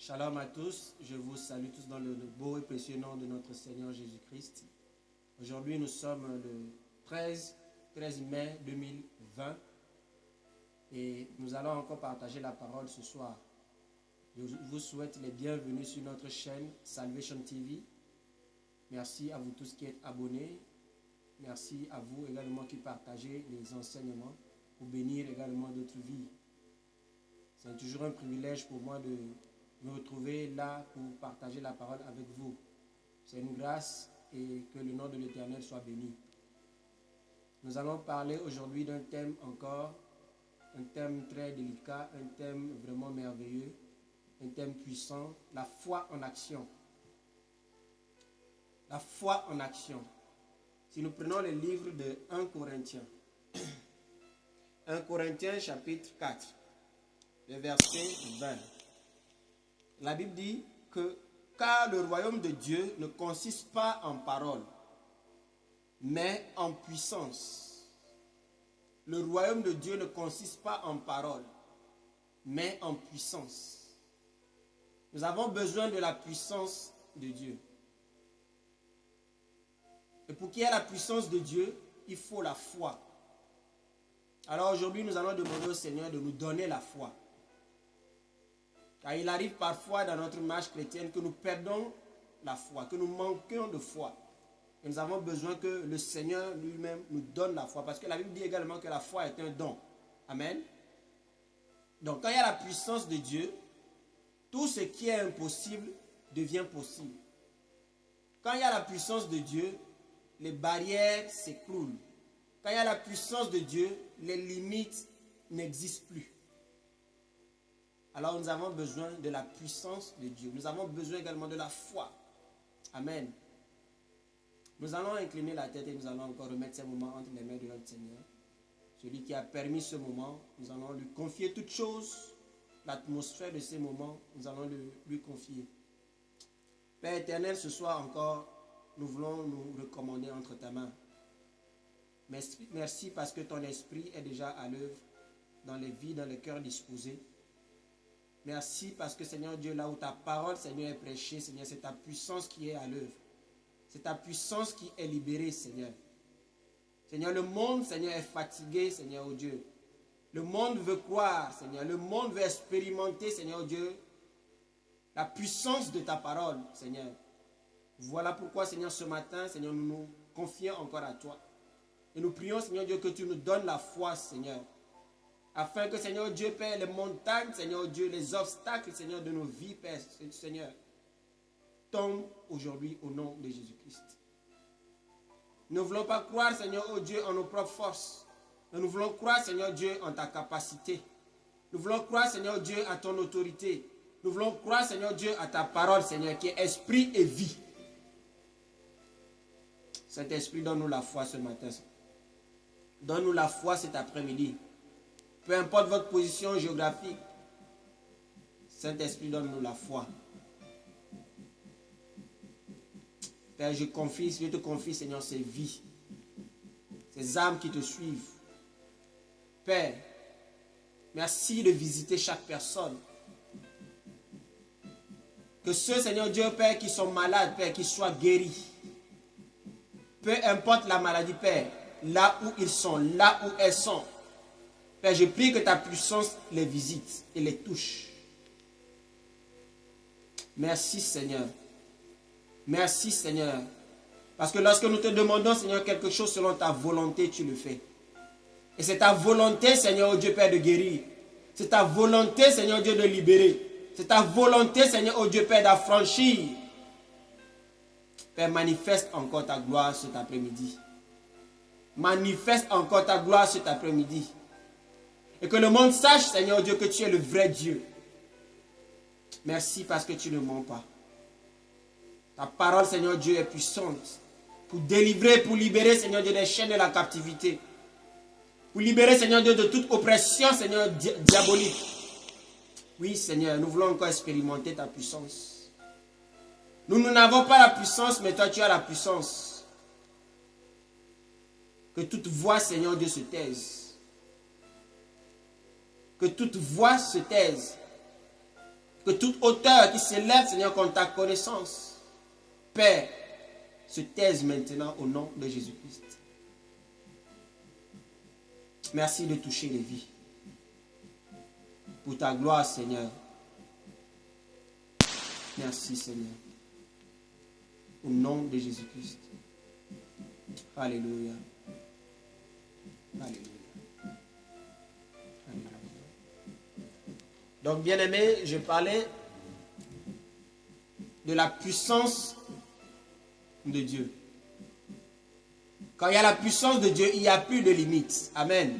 Shalom à tous, je vous salue tous dans le beau et précieux nom de notre Seigneur Jésus-Christ. Aujourd'hui, nous sommes le 13 mai 2020 et nous allons encore partager la parole ce soir. Je vous souhaite les bienvenus sur notre chaîne Salvation TV. Merci à vous tous qui êtes abonnés. Merci à vous également qui partagez les enseignements pour bénir également d'autres vies. C'est toujours un privilège pour moi de me retrouver là pour partager la parole avec vous. C'est une grâce et que le nom de l'Éternel soit béni. Nous allons parler aujourd'hui d'un thème encore, un thème très délicat, un thème vraiment merveilleux, un thème puissant, la foi en action. La foi en action. Si nous prenons le livre de 1 Corinthiens, 1 Corinthiens chapitre 4, le verset 20. La Bible dit que car le royaume de Dieu ne consiste pas en parole, mais en puissance. Le royaume de Dieu ne consiste pas en parole, mais en puissance. Nous avons besoin de la puissance de Dieu. Et pour qu'il y ait la puissance de Dieu, il faut la foi. Alors aujourd'hui, nous allons demander au Seigneur de nous donner la foi. Car il arrive parfois dans notre marche chrétienne que nous perdons la foi, que nous manquons de foi. Et nous avons besoin que le Seigneur lui-même nous donne la foi. Parce que la Bible dit également que la foi est un don. Amen. Donc quand il y a la puissance de Dieu, tout ce qui est impossible devient possible. Quand il y a la puissance de Dieu, les barrières s'écroulent. Quand il y a la puissance de Dieu, les limites n'existent plus. Alors nous avons besoin de la puissance de Dieu. Nous avons besoin également de la foi. Amen. Nous allons incliner la tête et nous allons encore remettre ces moments entre les mains de notre Seigneur. Celui qui a permis ce moment, nous allons lui confier toutes choses. L'atmosphère de ces moments, nous allons lui confier. Père éternel, ce soir encore, nous voulons nous recommander entre ta main. Merci parce que ton esprit est déjà à l'œuvre dans les vies, dans les cœurs disposés. Merci parce que Seigneur Dieu, là où ta parole, Seigneur, est prêchée, Seigneur, c'est ta puissance qui est à l'œuvre. C'est ta puissance qui est libérée, Seigneur. Seigneur, le monde, Seigneur, est fatigué, Seigneur, oh Dieu. Le monde veut croire, Seigneur. Le monde veut expérimenter, Seigneur, oh Dieu, la puissance de ta parole, Seigneur. Voilà pourquoi, Seigneur, ce matin, Seigneur, nous nous confions encore à toi. Et nous prions, Seigneur Dieu, que tu nous donnes la foi, Seigneur. Afin que, Seigneur Dieu, Père, les montagnes, Seigneur Dieu, les obstacles, Seigneur, de nos vies, Père, Seigneur, tombent aujourd'hui au nom de Jésus-Christ. Nous ne voulons pas croire, Seigneur, oh Dieu, en nos propres forces. Mais nous voulons croire, Seigneur Dieu, en ta capacité. Nous voulons croire, Seigneur Dieu, à ton autorité. Nous voulons croire, Seigneur Dieu, à ta parole, Seigneur, qui est esprit et vie. Saint-Esprit, donne-nous la foi ce matin. Donne-nous la foi cet après-midi. Peu importe votre position géographique, Saint-Esprit, donne-nous la foi. Père, je te confie, Seigneur, ces vies, ces âmes qui te suivent. Père, merci de visiter chaque personne. Que ceux, Seigneur Dieu, Père, qui sont malades, Père, qu'ils soient guéris. Peu importe la maladie, Père, là où ils sont, là où elles sont. Père, je prie que ta puissance les visite et les touche. Merci, Seigneur. Merci, Seigneur. Parce que lorsque nous te demandons, Seigneur, quelque chose selon ta volonté, tu le fais. Et c'est ta volonté, Seigneur, oh Dieu, Père, de guérir. C'est ta volonté, Seigneur Dieu, de libérer. C'est ta volonté, Seigneur, oh Dieu, Père, d'affranchir. Père, manifeste encore ta gloire cet après-midi. Manifeste encore ta gloire cet après-midi. Et que le monde sache, Seigneur Dieu, que tu es le vrai Dieu. Merci parce que tu ne mens pas. Ta parole, Seigneur Dieu, est puissante. Pour délivrer, pour libérer, Seigneur Dieu, des chaînes de la captivité. Pour libérer, Seigneur Dieu, de toute oppression, Seigneur, diabolique. Oui, Seigneur, nous voulons encore expérimenter ta puissance. Nous n'avons pas la puissance, mais toi, tu as la puissance. Que toute voix, Seigneur Dieu, se taise. Que toute voix se taise. que toute hauteur qui s'élève, Seigneur, contre ta connaissance, Père, se taise maintenant au nom de Jésus-Christ. Merci de toucher les vies. Pour ta gloire, Seigneur. Merci, Seigneur. Au nom de Jésus-Christ. Alléluia. Alléluia. Alléluia. Donc, bien-aimé, je parlais de la puissance de Dieu. Quand il y a la puissance de Dieu, il n'y a plus de limites. Amen.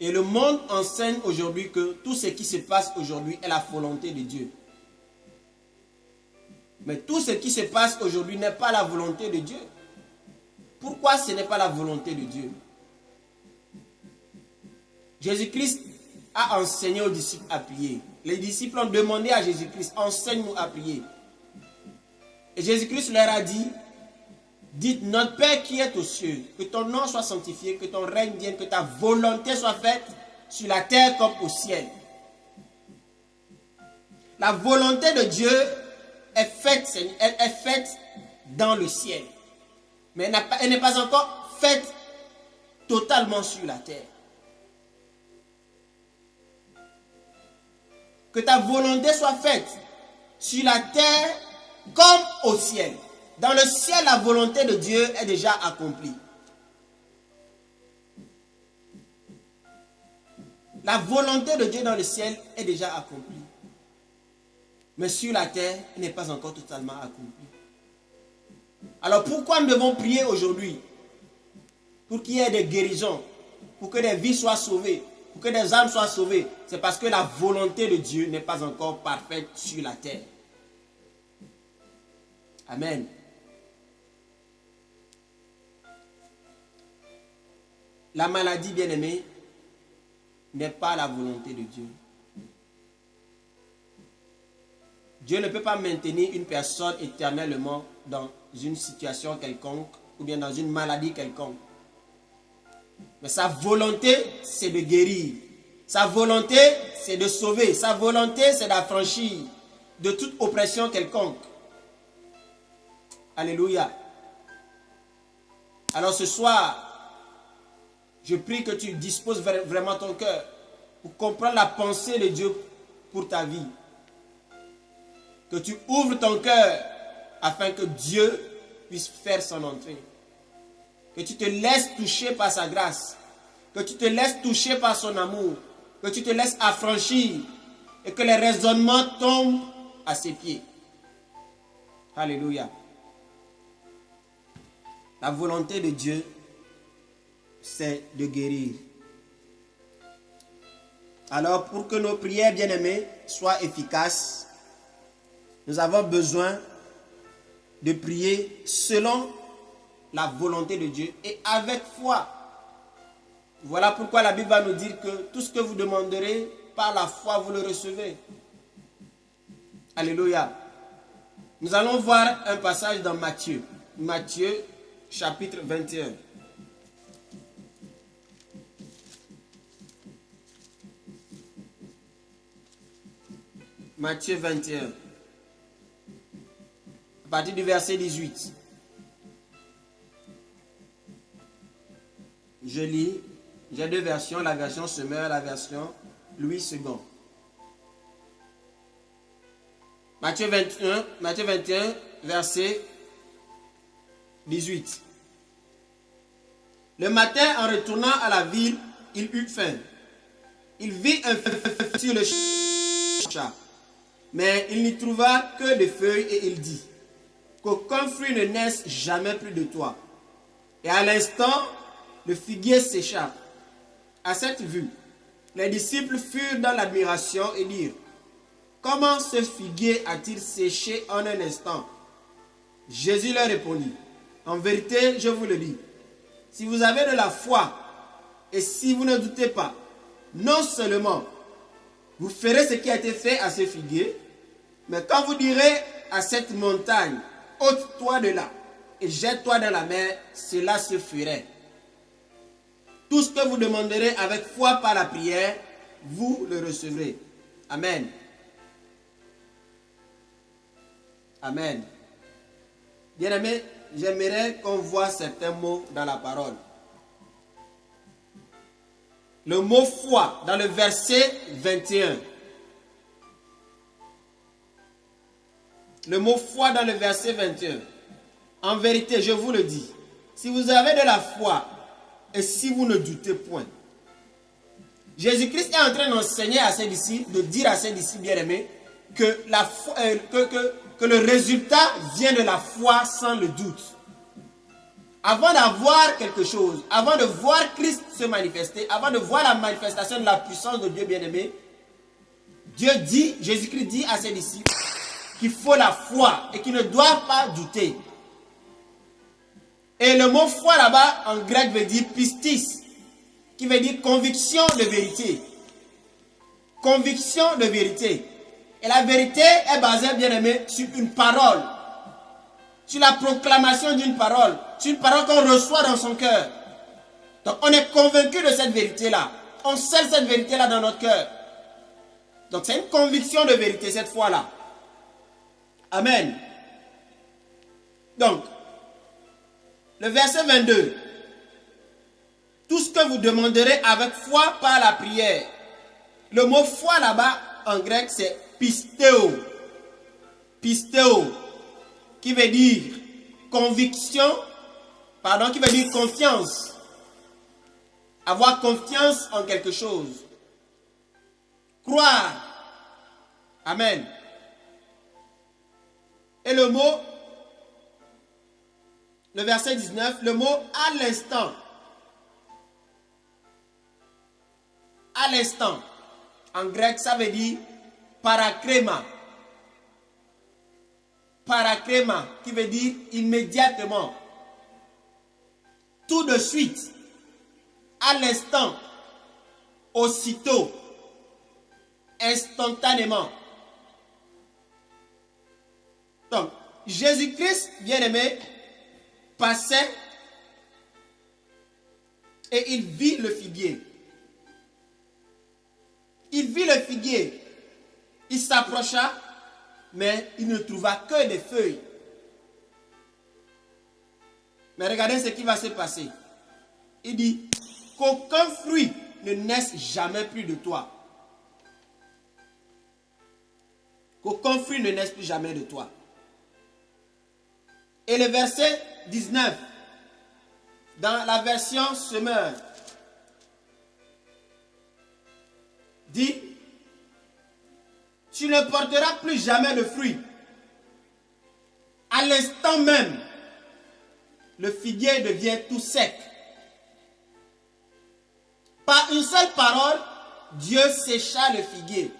Et le monde enseigne aujourd'hui que tout ce qui se passe aujourd'hui est la volonté de Dieu. Mais tout ce qui se passe aujourd'hui n'est pas la volonté de Dieu. Pourquoi ce n'est pas la volonté de Dieu? Jésus-Christ a enseigné aux disciples à prier. Les disciples ont demandé à Jésus-Christ, enseigne-nous à prier. Et Jésus-Christ leur a dit, dites, notre Père qui est aux cieux, que ton nom soit sanctifié, que ton règne vienne, que ta volonté soit faite sur la terre comme au ciel. La volonté de Dieu est faite dans le ciel. Mais elle n'est pas encore faite totalement sur la terre. Que ta volonté soit faite sur la terre comme au ciel. Dans le ciel, la volonté de Dieu est déjà accomplie. La volonté de Dieu dans le ciel est déjà accomplie. Mais sur la terre, elle n'est pas encore totalement accomplie. Alors pourquoi nous devons prier aujourd'hui? Pour qu'il y ait des guérisons, pour que des vies soient sauvées, pour que des âmes soient sauvées. C'est parce que la volonté de Dieu n'est pas encore parfaite sur la terre. Amen. La maladie, bien-aimée, n'est pas la volonté de Dieu. Dieu ne peut pas maintenir une personne éternellement dans une situation quelconque ou bien dans une maladie quelconque. Mais sa volonté, c'est de guérir. Sa volonté, c'est de sauver. Sa volonté, c'est d'affranchir de toute oppression quelconque. Alléluia. Alors ce soir, je prie que tu disposes vraiment ton cœur pour comprendre la pensée de Dieu pour ta vie. Que tu ouvres ton cœur afin que Dieu puisse faire son entrée. Que tu te laisses toucher par sa grâce. Que tu te laisses toucher par son amour. Que tu te laisses affranchir. Et que les raisonnements tombent à ses pieds. Alléluia. La volonté de Dieu, c'est de guérir. Alors, pour que nos prières, bien-aimées, soient efficaces, nous avons besoin de prier selon la volonté de Dieu et avec foi. Voilà pourquoi la Bible va nous dire que tout ce que vous demanderez, par la foi, vous le recevez. Alléluia. Nous allons voir un passage dans Matthieu. Matthieu, chapitre 21. Matthieu 21. À partir du verset 18. Je lis. J'ai deux versions, la version Semeur, la version Louis II. Matthieu 21, verset 18. Le matin, en retournant à la ville, il eut faim. Il vit un feu sur le chat, mais il n'y trouva que des feuilles et il dit, qu'aucun fruit ne naisse jamais plus de toi. Et à l'instant, le figuier s'échappe. À cette vue, les disciples furent dans l'admiration et dirent, comment ce figuier a-t-il séché en un instant? Jésus leur répondit, en vérité, je vous le dis, si vous avez de la foi et si vous ne doutez pas, non seulement vous ferez ce qui a été fait à ce figuier, mais quand vous direz à cette montagne, ôte-toi de là et jette-toi dans la mer, cela se ferait. Tout ce que vous demanderez avec foi par la prière, vous le recevrez. Amen. Amen. Bien-aimés, j'aimerais qu'on voit certains mots dans la parole. Le mot foi dans le verset 21. Le mot foi dans le verset 21. En vérité, je vous le dis, si vous avez de la foi et si vous ne doutez point. Jésus-Christ est en train d'enseigner à ses disciples, de dire à ses disciples bien-aimés, que le résultat vient de la foi sans le doute. Avant d'avoir quelque chose, avant de voir Christ se manifester, avant de voir la manifestation de la puissance de Dieu bien-aimé, Jésus-Christ dit à ses disciples qu'il faut la foi et qu'ils ne doivent pas douter. Et le mot foi là-bas en grec veut dire pistis, qui veut dire conviction de vérité. Conviction de vérité. Et la vérité est basée, bien-aimé, sur une parole. Sur la proclamation d'une parole. Sur une parole qu'on reçoit dans son cœur. Donc on est convaincu de cette vérité-là. On scelle cette vérité-là dans notre cœur. Donc c'est une conviction de vérité cette fois-là. Amen. Donc, le verset 22. Tout ce que vous demanderez avec foi par la prière. Le mot foi là-bas en grec c'est pistéo. Pistéo. Qui veut dire conviction. Pardon, qui veut dire confiance. Avoir confiance en quelque chose. Croire. Amen. Et le mot, le verset 19, le mot à l'instant. À l'instant. En grec, ça veut dire parakrema. Parakrema, qui veut dire immédiatement. Tout de suite. À l'instant. Aussitôt. Instantanément. Donc, Jésus-Christ, bien-aimé, passait et il vit le figuier. Il vit le figuier. Il s'approcha, mais il ne trouva que des feuilles. Mais regardez ce qui va se passer. Il dit qu'aucun fruit ne naisse jamais plus de toi. Qu'aucun fruit ne naisse plus jamais de toi. Et le verset 19, dans la version Semeur, dit, tu ne porteras plus jamais de fruits. À l'instant même, le figuier devient tout sec. Par une seule parole, Dieu sécha le figuier.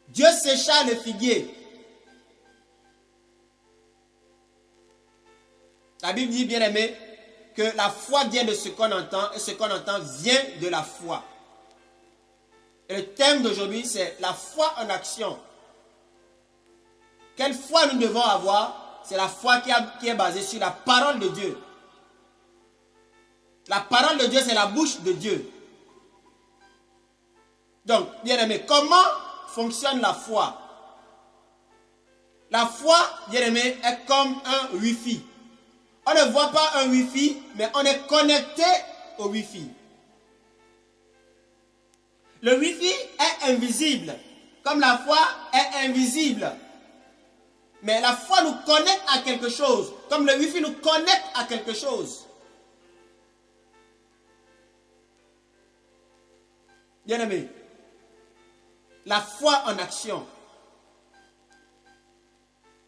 Dieu sécha le figuier. La Bible dit, bien aimé, que la foi vient de ce qu'on entend et ce qu'on entend vient de la foi. Et le thème d'aujourd'hui, c'est la foi en action. Quelle foi nous devons avoir? C'est la foi qui est basée sur la parole de Dieu. La parole de Dieu, c'est la bouche de Dieu. Donc, bien aimé, comment fonctionne la foi? La foi, bien aimé, est comme un Wi-Fi. On ne voit pas un Wi-Fi, mais on est connecté au Wi-Fi. Le Wi-Fi est invisible, comme la foi est invisible. Mais la foi nous connecte à quelque chose, comme le Wi-Fi nous connecte à quelque chose. Bien aimé, la foi en action.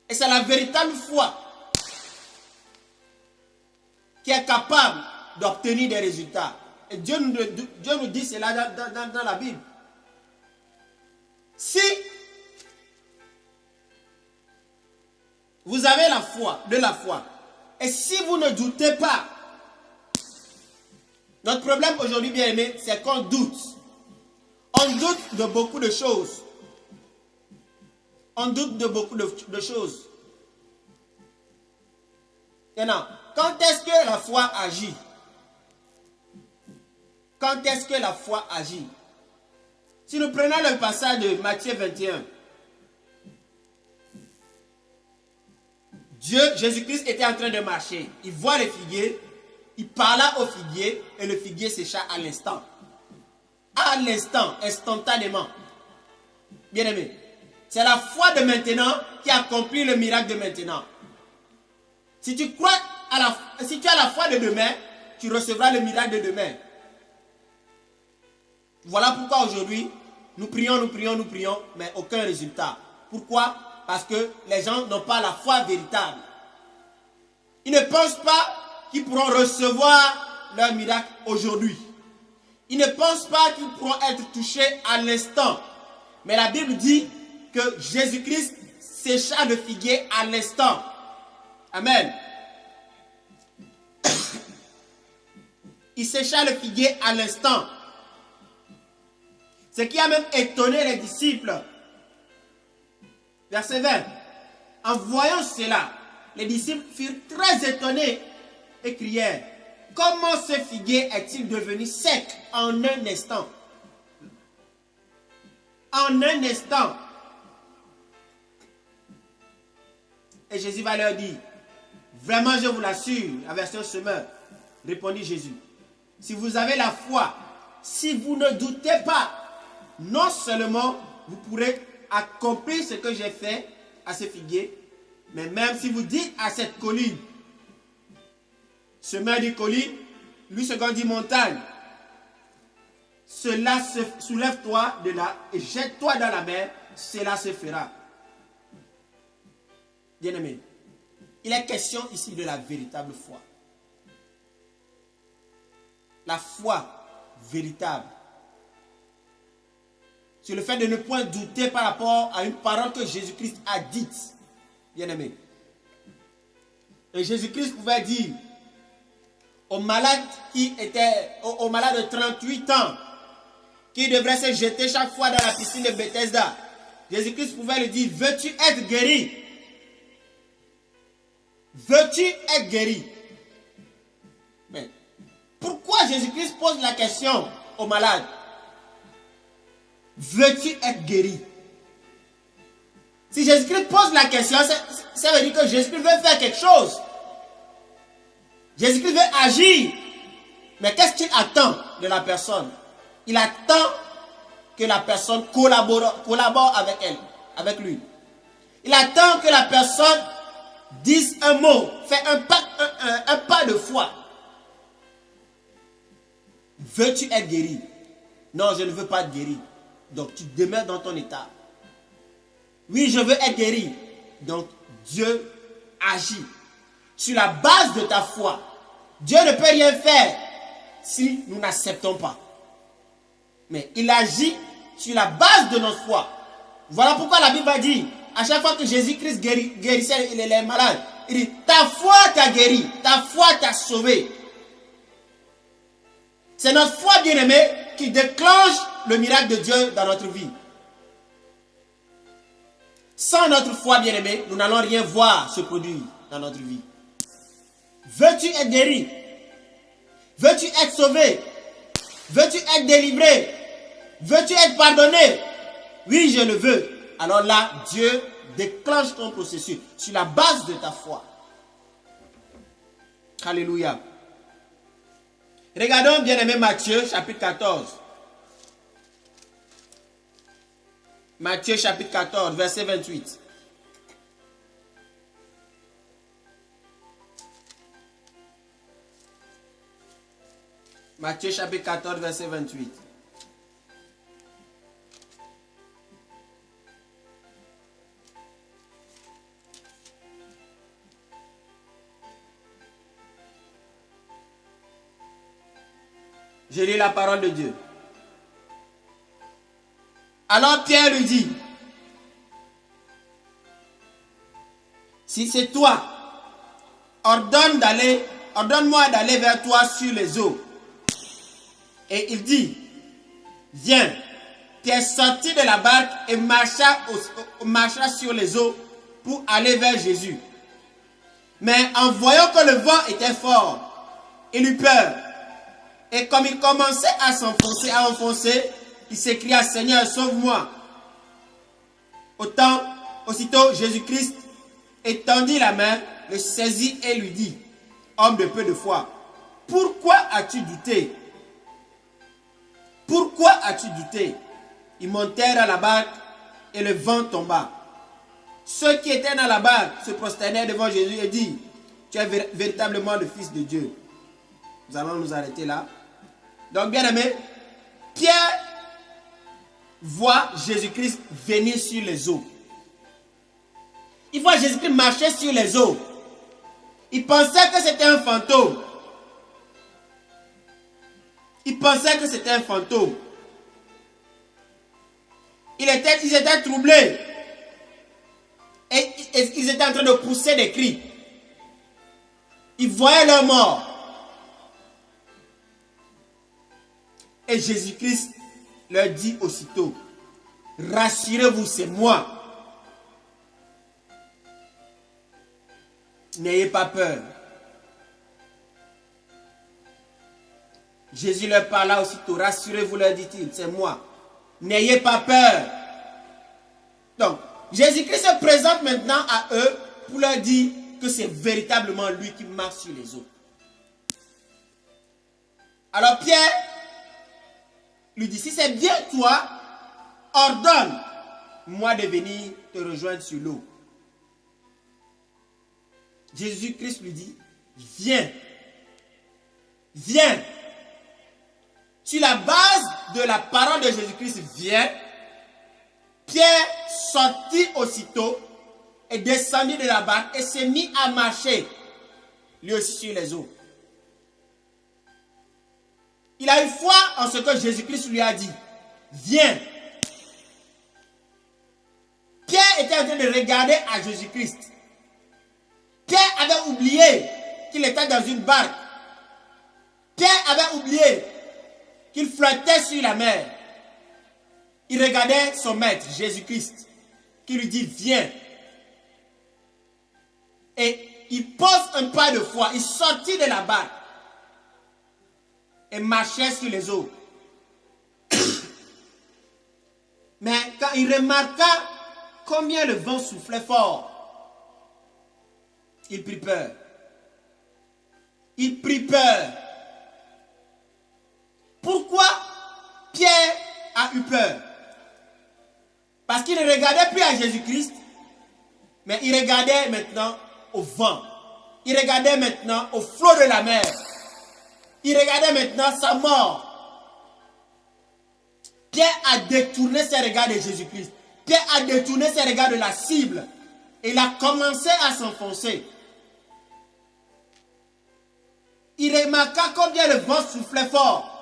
Et c'est la véritable foi qui est capable d'obtenir des résultats. Et Dieu nous dit cela dans la Bible. Si vous avez la foi, et si vous ne doutez pas, notre problème aujourd'hui, bien aimé, c'est qu'on doute. On doute de beaucoup de choses. On doute de beaucoup de choses. Maintenant, quand est-ce que la foi agit? Quand est-ce que la foi agit? Si nous prenons le passage de Matthieu 21, Jésus-Christ était en train de marcher. Il voit le figuier, il parla au figuier et le figuier sécha à l'instant. À l'instant, instantanément. Bien-aimé, c'est la foi de maintenant qui accomplit le miracle de maintenant. Si tu crois si tu as la foi de demain, tu recevras le miracle de demain. Voilà pourquoi aujourd'hui, nous prions, mais aucun résultat. Pourquoi? Parce que les gens n'ont pas la foi véritable. Ils ne pensent pas qu'ils pourront recevoir leur miracle aujourd'hui. Ils ne pensent pas qu'ils pourront être touchés à l'instant. Mais la Bible dit que Jésus-Christ sécha le figuier à l'instant. Amen. Il sécha le figuier à l'instant. Ce qui a même étonné les disciples. Verset 20. En voyant cela, les disciples furent très étonnés et crièrent: comment ce figuier est-il devenu sec en un instant? En un instant. Et Jésus va leur dire: vraiment je vous l'assure, la version semeur, répondit Jésus, si vous avez la foi, si vous ne doutez pas, non seulement vous pourrez accomplir ce que j'ai fait à ce figuier, mais même si vous dites à cette colline, semeur dit colline, lui second dit montagne, cela se soulève-toi de là et jette-toi dans la mer, cela se fera. Bien-aimé, il est question ici de la véritable foi. La foi véritable. C'est le fait de ne point douter par rapport à une parole que Jésus-Christ a dite. Bien-aimé. Et Jésus-Christ pouvait dire aux malades de 38 ans qui devraient se jeter chaque fois dans la piscine de Bethesda. Jésus-Christ pouvait lui dire: veux-tu être guéri? Veux-tu être guéri? Mais pourquoi Jésus-Christ pose la question aux malades? Veux-tu être guéri? Si Jésus-Christ pose la question, ça veut dire que Jésus-Christ veut faire quelque chose. Jésus-Christ veut agir. Mais qu'est-ce qu'il attend de la personne? Il attend que la personne collabore avec elle, avec lui. Il attend que la personne dise un mot, fait un pas de foi. Veux-tu être guéri? Non, je ne veux pas être guéri. Donc tu demeures dans ton état. Oui, je veux être guéri. Donc Dieu agit sur la base de ta foi. Dieu ne peut rien faire si nous n'acceptons pas. Mais il agit sur la base de notre foi. Voilà pourquoi la Bible va dire, à chaque fois que Jésus-Christ guérissait les malades, il dit: ta foi t'a guéri, ta foi t'a sauvé. C'est notre foi, bien-aimée, qui déclenche le miracle de Dieu dans notre vie. Sans notre foi, bien-aimée, nous n'allons rien voir se produire dans notre vie. Veux-tu être guéri? Veux-tu être sauvé? Veux-tu être délivré? Veux-tu être pardonné? Oui, je le veux. Alors là, Dieu déclenche ton processus sur la base de ta foi. Alléluia. Regardons, bien-aimé, Matthieu, chapitre 14. Matthieu, chapitre 14, verset 28. Matthieu, chapitre 14, verset 28. Je lis la parole de Dieu. Alors Pierre lui dit: si c'est toi, ordonne-moi d'aller vers toi sur les eaux. Et il dit: viens. Pierre sortit de la barque et marcha sur les eaux pour aller vers Jésus. Mais en voyant que le vent était fort, il eut peur. Et comme il commençait à s'enfoncer, il s'écria: Seigneur, sauve-moi. Aussitôt, Jésus-Christ étendit la main, le saisit et lui dit, homme de peu de foi, pourquoi as-tu douté? Pourquoi as-tu douté? Ils montèrent à la barque et le vent tomba. Ceux qui étaient dans la barque se prosternèrent devant Jésus et dirent, tu es véritablement le Fils de Dieu. Nous allons nous arrêter là. Donc, bien aimé, Pierre voit Jésus-Christ venir sur les eaux. Il voit Jésus-Christ marcher sur les eaux. Il pensait que c'était un fantôme. Il pensait que c'était un fantôme. Ils étaient troublés. Et ils étaient en train de pousser des cris. Ils voyaient leur mort. Et Jésus-Christ leur dit aussitôt, rassurez-vous, c'est moi. N'ayez pas peur. Jésus leur parla aussitôt, rassurez-vous, leur dit-il, c'est moi. N'ayez pas peur. Donc, Jésus-Christ se présente maintenant à eux pour leur dire que c'est véritablement lui qui marche sur les eaux. Alors Pierre lui dit, si c'est bien toi, ordonne-moi de venir te rejoindre sur l'eau. Jésus-Christ lui dit, viens, viens. Sur la base de la parole de Jésus-Christ, viens, Pierre sortit aussitôt et descendit de la barque et s'est mis à marcher, lui aussi sur les eaux. Il a eu foi en ce que Jésus-Christ lui a dit. Viens. Pierre était en train de regarder à Jésus-Christ. Pierre avait oublié qu'il était dans une barque. Pierre avait oublié qu'il flottait sur la mer. Il regardait son maître, Jésus-Christ, qui lui dit, viens. Et il pose un pas de foi. Il sortit de la barque et marchait sur les eaux. Mais quand il remarqua combien le vent soufflait fort, il prit peur. Il prit peur. Pourquoi Pierre a eu peur? Parce qu'il ne regardait plus à Jésus-Christ, mais il regardait maintenant au vent. Il regardait maintenant au flot de la mer. Il regardait maintenant sa mort. Pierre a détourné ses regards de Jésus-Christ. Pierre a détourné ses regards de la cible. Et il a commencé à s'enfoncer. Il remarqua combien le vent soufflait fort.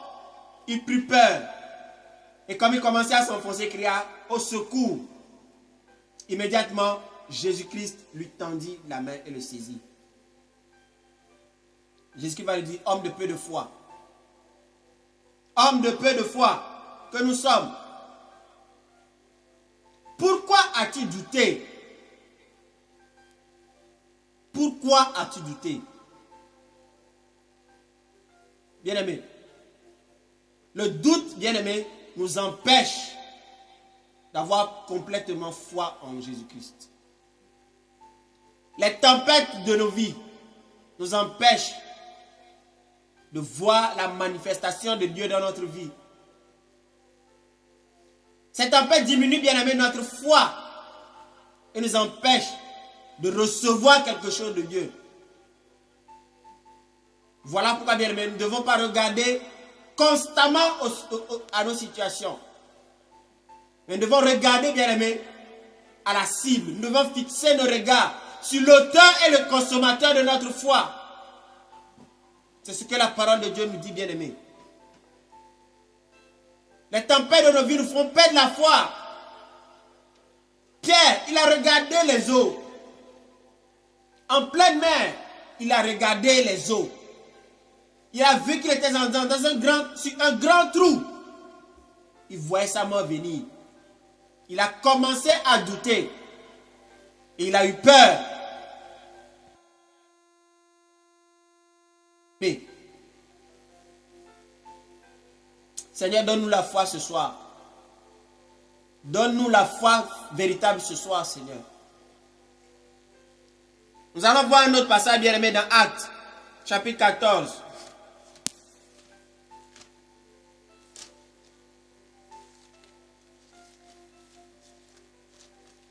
Il prit peur. Et comme il commençait à s'enfoncer, il cria au secours. Immédiatement, Jésus-Christ lui tendit la main et le saisit. Jésus-Christ va lui dire, homme de peu de foi. Homme de peu de foi que nous sommes. Pourquoi as-tu douté? Pourquoi as-tu douté? Bien-aimé, le doute, bien-aimé, nous empêche d'avoir complètement foi en Jésus-Christ. Les tempêtes de nos vies nous empêchent de voir la manifestation de Dieu dans notre vie. Ces tempêtes diminuent, bien-aimé, notre foi et nous empêchent de recevoir quelque chose de Dieu. Voilà pourquoi, bien-aimé, nous ne devons pas regarder constamment à nos situations. Mais nous devons regarder, bien-aimé, à la cible. Nous devons fixer nos regards sur l'auteur et le consommateur de notre foi. C'est ce que la parole de Dieu nous dit, bien-aimé. Les tempêtes de nos vies nous font perdre la foi. Pierre, il a regardé les eaux. En pleine mer, il a regardé les eaux. Il a vu qu'il était sur un grand trou. Il voyait sa mort venir. Il a commencé à douter. Et il a eu peur. Mais, Seigneur, donne-nous la foi ce soir. Donne-nous la foi véritable ce soir, Seigneur. Nous allons voir un autre passage bien aimé dans Actes, chapitre 14.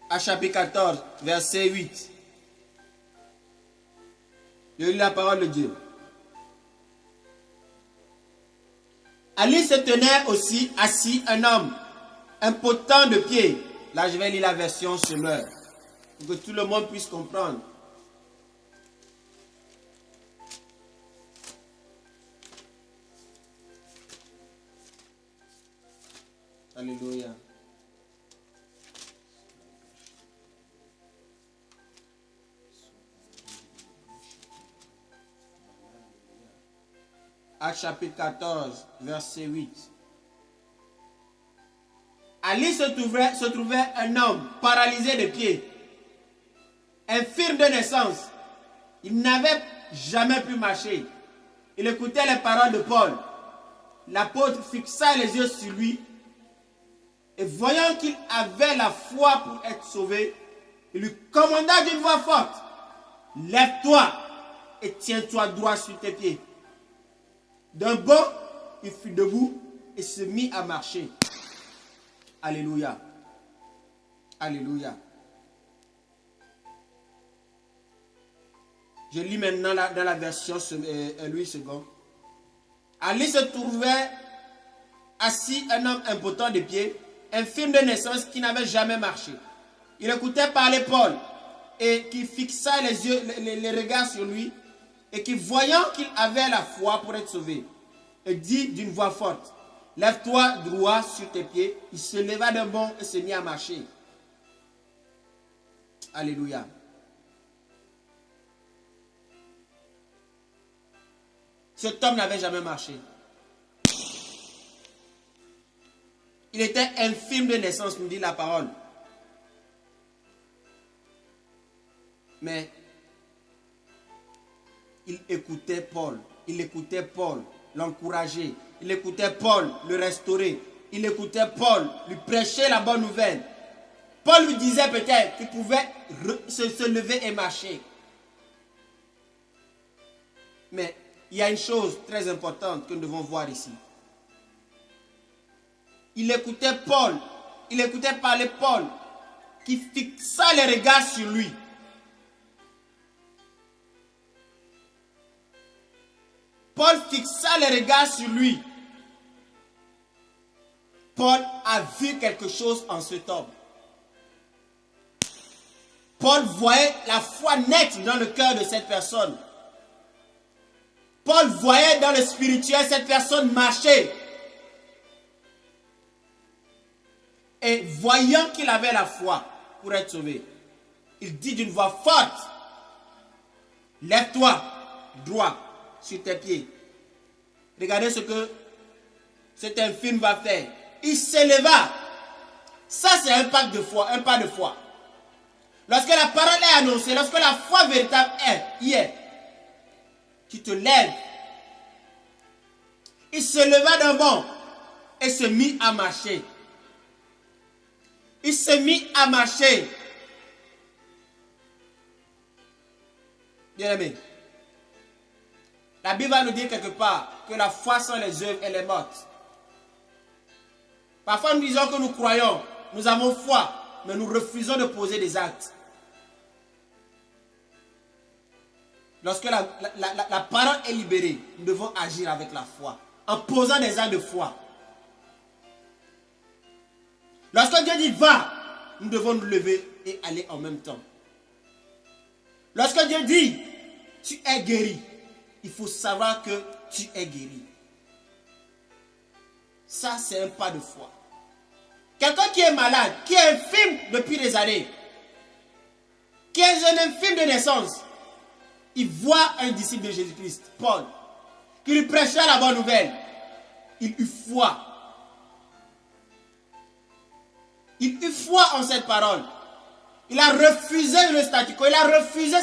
Actes chapitre 14, verset 8. Je lis la parole de Dieu. À lui se tenait aussi assis un homme, impotent de pied. Là, je vais lire la version semeur, pour que tout le monde puisse comprendre. Alléluia. Actes chapitre 14, verset 8. À lui se trouvait un homme paralysé de pied, infirme de naissance. Il n'avait jamais pu marcher. Il écoutait les paroles de Paul. L'apôtre fixa les yeux sur lui et voyant qu'il avait la foi pour être sauvé, il lui commanda d'une voix forte: lève-toi et tiens-toi droit sur tes pieds. D'un bond, il fut debout et se mit à marcher. Alléluia. Alléluia. Je lis maintenant dans la version Louis II. À lui se trouvait assis un homme impotent de pied, infirme de naissance, qui n'avait jamais marché. Il écoutait parler Paul et qui fixa les regards sur lui et qui, voyant qu'il avait la foi pour être sauvé, dit d'une voix forte: lève-toi droit sur tes pieds. Il se leva d'un bond et se mit à marcher. Alléluia. Cet homme n'avait jamais marché. Il était infirme de naissance, nous dit la parole. Mais il écoutait Paul. Il écoutait Paul l'encourager. Il écoutait Paul le restaurer. Il écoutait Paul lui prêcher la bonne nouvelle. Paul lui disait peut-être qu'il pouvait se lever et marcher. Mais il y a une chose très importante que nous devons voir ici. Il écoutait Paul. Il écoutait parler Paul qui fixa les regards sur lui. Paul fixa les regards sur lui. Paul a vu quelque chose en cet homme. Paul voyait la foi nette dans le cœur de cette personne. Paul voyait dans le spirituel cette personne marcher. Et voyant qu'il avait la foi pour être sauvé, il dit d'une voix forte: lève-toi droit sur tes pieds. Regardez ce que cet infirme va faire. Il s'éleva. Ça, c'est un pas de foi, un pas de foi. Lorsque la parole est annoncée, lorsque la foi véritable est, tu te lèves. Il se leva d'un bond et se mit à marcher. Il se mit à marcher. Bien aimé, la Bible va nous dire quelque part que la foi sans les œuvres, elle est morte. Parfois nous disons que nous croyons, nous avons foi, mais nous refusons de poser des actes. Lorsque la parole est libérée, nous devons agir avec la foi, en posant des actes de foi. Lorsque Dieu dit va, nous devons nous lever et aller en même temps. Lorsque Dieu dit tu es guéri, il faut savoir que tu es guéri. Ça, c'est un pas de foi. Quelqu'un qui est malade, qui est infirme depuis des années, qui est un infirme de naissance, il voit un disciple de Jésus-Christ, Paul, qui lui prêcha la bonne nouvelle. Il eut foi. Il eut foi en cette parole. Il a refusé le statu quo. Il a refusé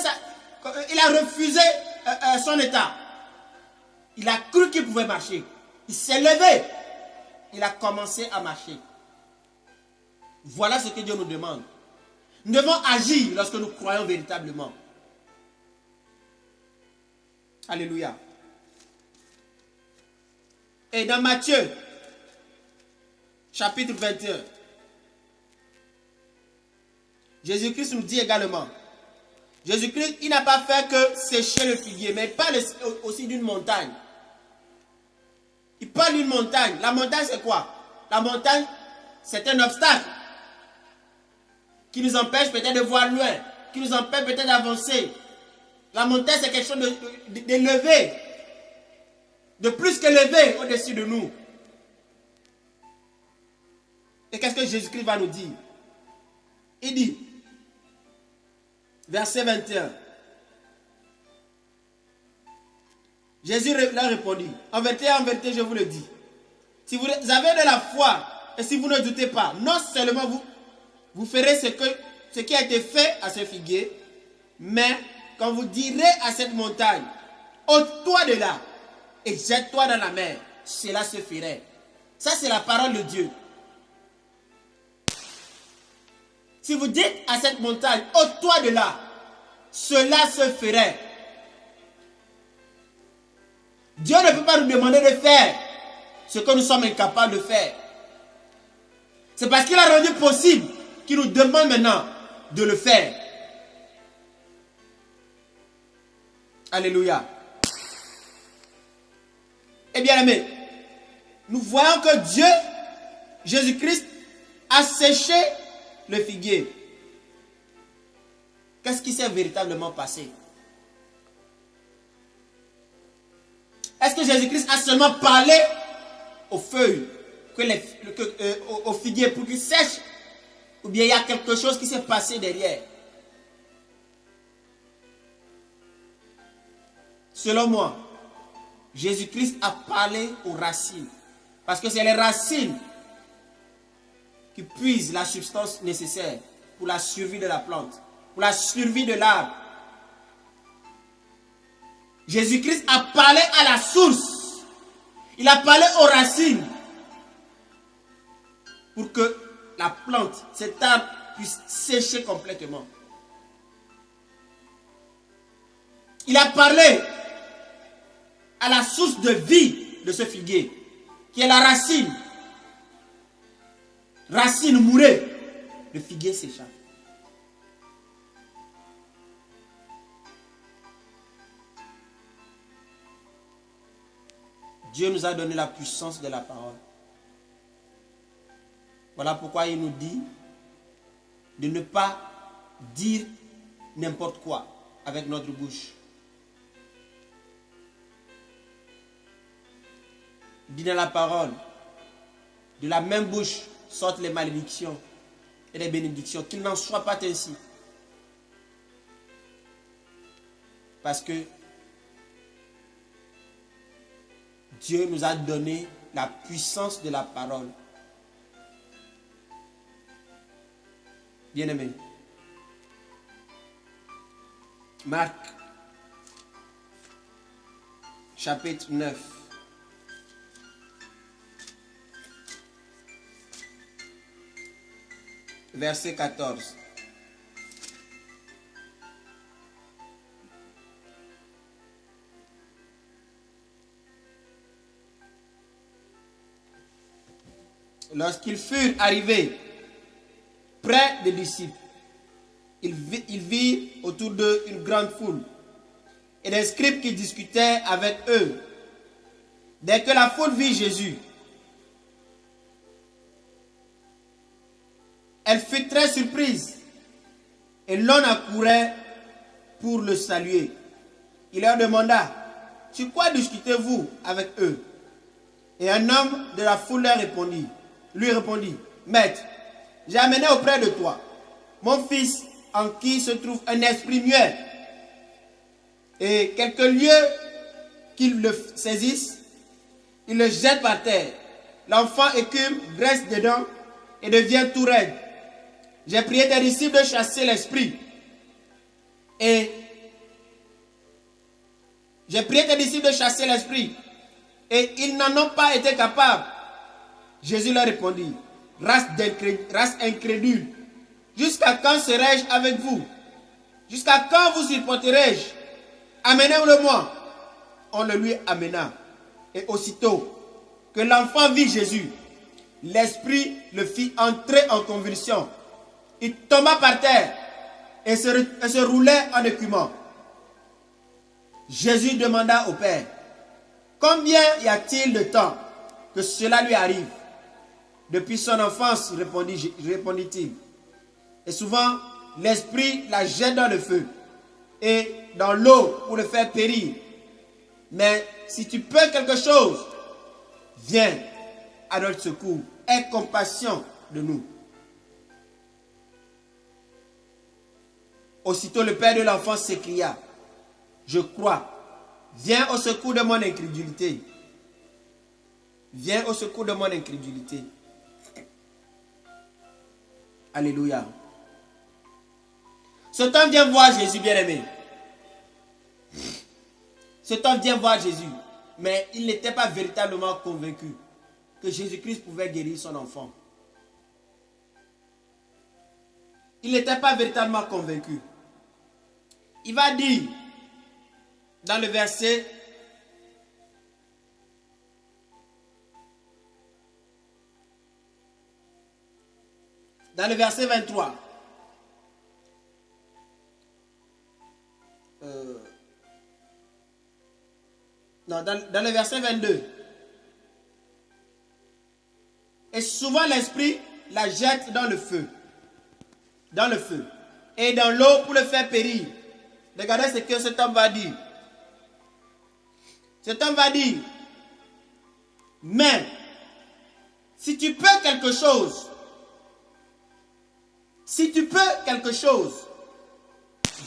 son état. Il a cru qu'il pouvait marcher. Il s'est levé. Il a commencé à marcher. Voilà ce que Dieu nous demande. Nous devons agir lorsque nous croyons véritablement. Alléluia. Et dans Matthieu, chapitre 21, Jésus-Christ nous dit également, Jésus-Christ, il n'a pas fait que sécher le figuier, mais il parle aussi d'une montagne. Il parle d'une montagne. La montagne, c'est quoi? La montagne, c'est un obstacle qui nous empêche peut-être de voir loin, qui nous empêche peut-être d'avancer. La montagne, c'est quelque chose d'élevé, de plus qu'élevé au-dessus de nous. Et qu'est-ce que Jésus-Christ va nous dire? Il dit, verset 21, Jésus leur répondit, en vérité, je vous le dis, si vous avez de la foi et si vous ne doutez pas, non seulement vous ferez ce qui a été fait à ce figuier, mais quand vous direz à cette montagne, ôte-toi de là et jette-toi dans la mer, cela se ferait. Ça, c'est la parole de Dieu. Si vous dites à cette montagne, ôte-toi de là, cela se ferait. Dieu ne peut pas nous demander de faire ce que nous sommes incapables de faire. C'est parce qu'il a rendu possible qu'il nous demande maintenant de le faire. Alléluia. Eh bien aimé, nous voyons que Dieu, Jésus-Christ, a séché le figuier. Qu'est-ce qui s'est véritablement passé? Est-ce que Jésus-Christ a seulement parlé aux feuilles, aux figuiers pour qu'ils sèchent? Ou bien il y a quelque chose qui s'est passé derrière? Selon moi, Jésus-Christ a parlé aux racines. Parce que c'est les racines qui puisent la substance nécessaire pour la survie de la plante, pour la survie de l'arbre. Jésus-Christ a parlé à la source. Il a parlé aux racines pour que la plante, cet arbre, puisse sécher complètement. Il a parlé à la source de vie de ce figuier, qui est la racine. Racine mourait, le figuier s'échappe. Dieu nous a donné la puissance de la parole. Voilà pourquoi il nous dit de ne pas dire n'importe quoi avec notre bouche. Dit dans la parole, de la même bouche sortent les malédictions et les bénédictions. Qu'il n'en soit pas ainsi. Parce que Dieu nous a donné la puissance de la parole. Bien-aimé. Marc, chapitre 9. Verset 14. Lorsqu'ils furent arrivés près des disciples, ils virent autour d'eux une grande foule et des scribes qui discutaient avec eux. Dès que la foule vit Jésus, elle fut très surprise et l'on accourait pour le saluer. Il leur demanda, sur quoi discutez-vous avec eux? Et un homme de la foule lui répondit, Maître, j'ai amené auprès de toi mon fils en qui se trouve un esprit muet. Et quelques lieux qu'il le saisisse, il le jette par terre. L'enfant écume, graisse dedans et devient tout raide. J'ai prié tes disciples de chasser l'esprit. Et ils n'en ont pas été capables. Jésus leur répondit, race incrédule, jusqu'à quand serai-je avec vous? Jusqu'à quand vous supporterai-je? Amenez-le-moi. on le lui amena. Et aussitôt que l'enfant vit Jésus, l'esprit le fit entrer en convulsion. Il tomba par terre et se roulait en écumant. Jésus demanda au Père, combien y a-t-il de temps que cela lui arrive? Depuis son enfance, répondit-il. Et souvent, l'esprit la jette dans le feu et dans l'eau pour le faire périr. Mais si tu peux quelque chose, viens à notre secours. Aie compassion de nous. Aussitôt le père de l'enfant s'écria, je crois, viens au secours de mon incrédulité. Viens au secours de mon incrédulité. Alléluia. Cet homme vient voir Jésus, bien-aimé. Cet homme vient voir Jésus, mais il n'était pas véritablement convaincu que Jésus-Christ pouvait guérir son enfant. Il n'était pas véritablement convaincu. Il va dire dans le verset 23. Dans le verset 22. Et souvent l'esprit la jette dans le feu. Dans le feu. Et dans l'eau pour le faire périr. Regardez ce que cet homme va dire. Cet homme va dire, mais si tu peux quelque chose,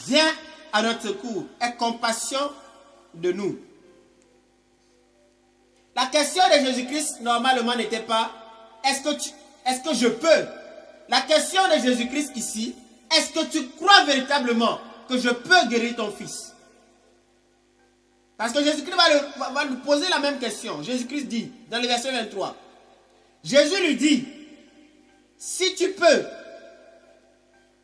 viens à notre secours. Aie compassion de nous. La question de Jésus-Christ, normalement, n'était pas, est-ce que je peux? La question de Jésus-Christ ici, est-ce que tu crois véritablement que je peux guérir ton fils? Parce que Jésus-Christ va lui poser la même question. Jésus-Christ dit, dans le verset 23, Jésus lui dit, si tu peux,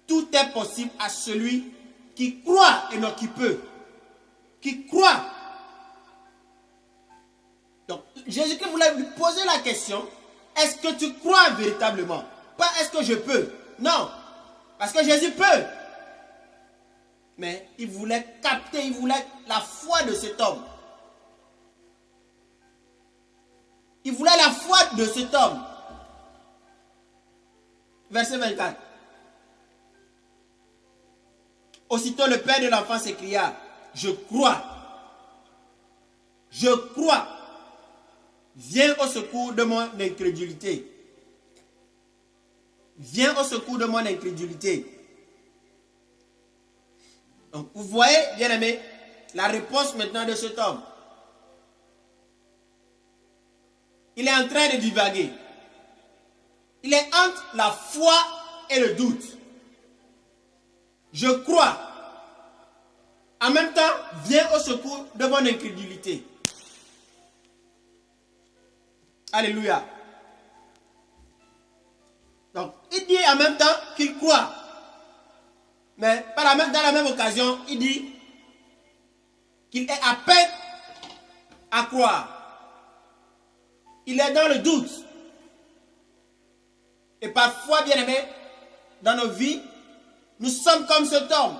tout est possible à celui qui croit et non qui peut. Qui croit. Donc, Jésus-Christ voulait lui poser la question, est-ce que tu crois véritablement? Pas est-ce que je peux? Non. Parce que Jésus peut. Mais il voulait capter, il voulait la foi de cet homme. Il voulait la foi de cet homme. Verset 24. Aussitôt le père de l'enfant s'écria, je crois. Je crois. Viens au secours de mon incrédulité. Viens au secours de mon incrédulité. Donc, vous voyez, bien-aimé, la réponse maintenant de cet homme. Il est en train de divaguer. Il est entre la foi et le doute. Je crois. En même temps, viens au secours de mon incrédulité. Alléluia. Donc, il dit en même temps qu'il croit. Mais dans la même occasion, il dit qu'il est à peine à croire. Il est dans le doute. Et parfois, bien-aimés, dans nos vies, nous sommes comme cet homme.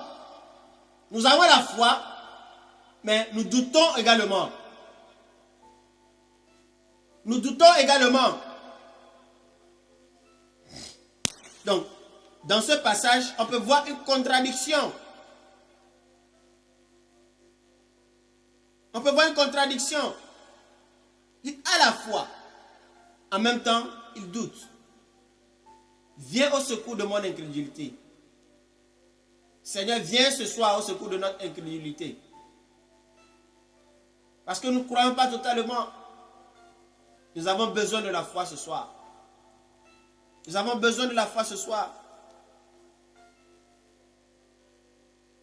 Nous avons la foi, mais nous doutons également. Nous doutons également. Donc, dans ce passage, on peut voir une contradiction. On peut voir une contradiction. Il a la foi. En même temps, il doute. Viens au secours de mon incrédulité. Seigneur, viens ce soir au secours de notre incrédulité. Parce que nous ne croyons pas totalement. Nous avons besoin de la foi ce soir. Nous avons besoin de la foi ce soir.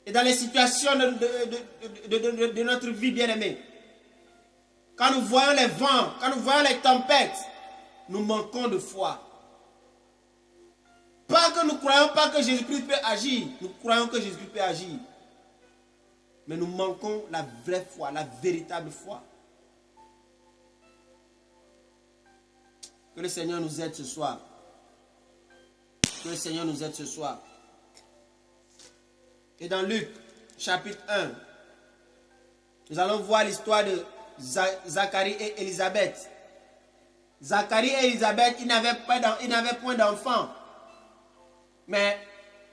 Et dans les situations de notre vie, bien-aimée, quand nous voyons les vents, quand nous voyons les tempêtes, nous manquons de foi. Pas que nous ne croyons pas que Jésus-Christ peut agir. Nous croyons que Jésus-Christ peut agir. Mais nous manquons la vraie foi, la véritable foi. Que le Seigneur nous aide ce soir. Que le Seigneur nous aide ce soir. Et dans Luc, chapitre 1, nous allons voir l'histoire de Zacharie et Élisabeth. Zacharie et Élisabeth, ils n'avaient point d'enfants. Mais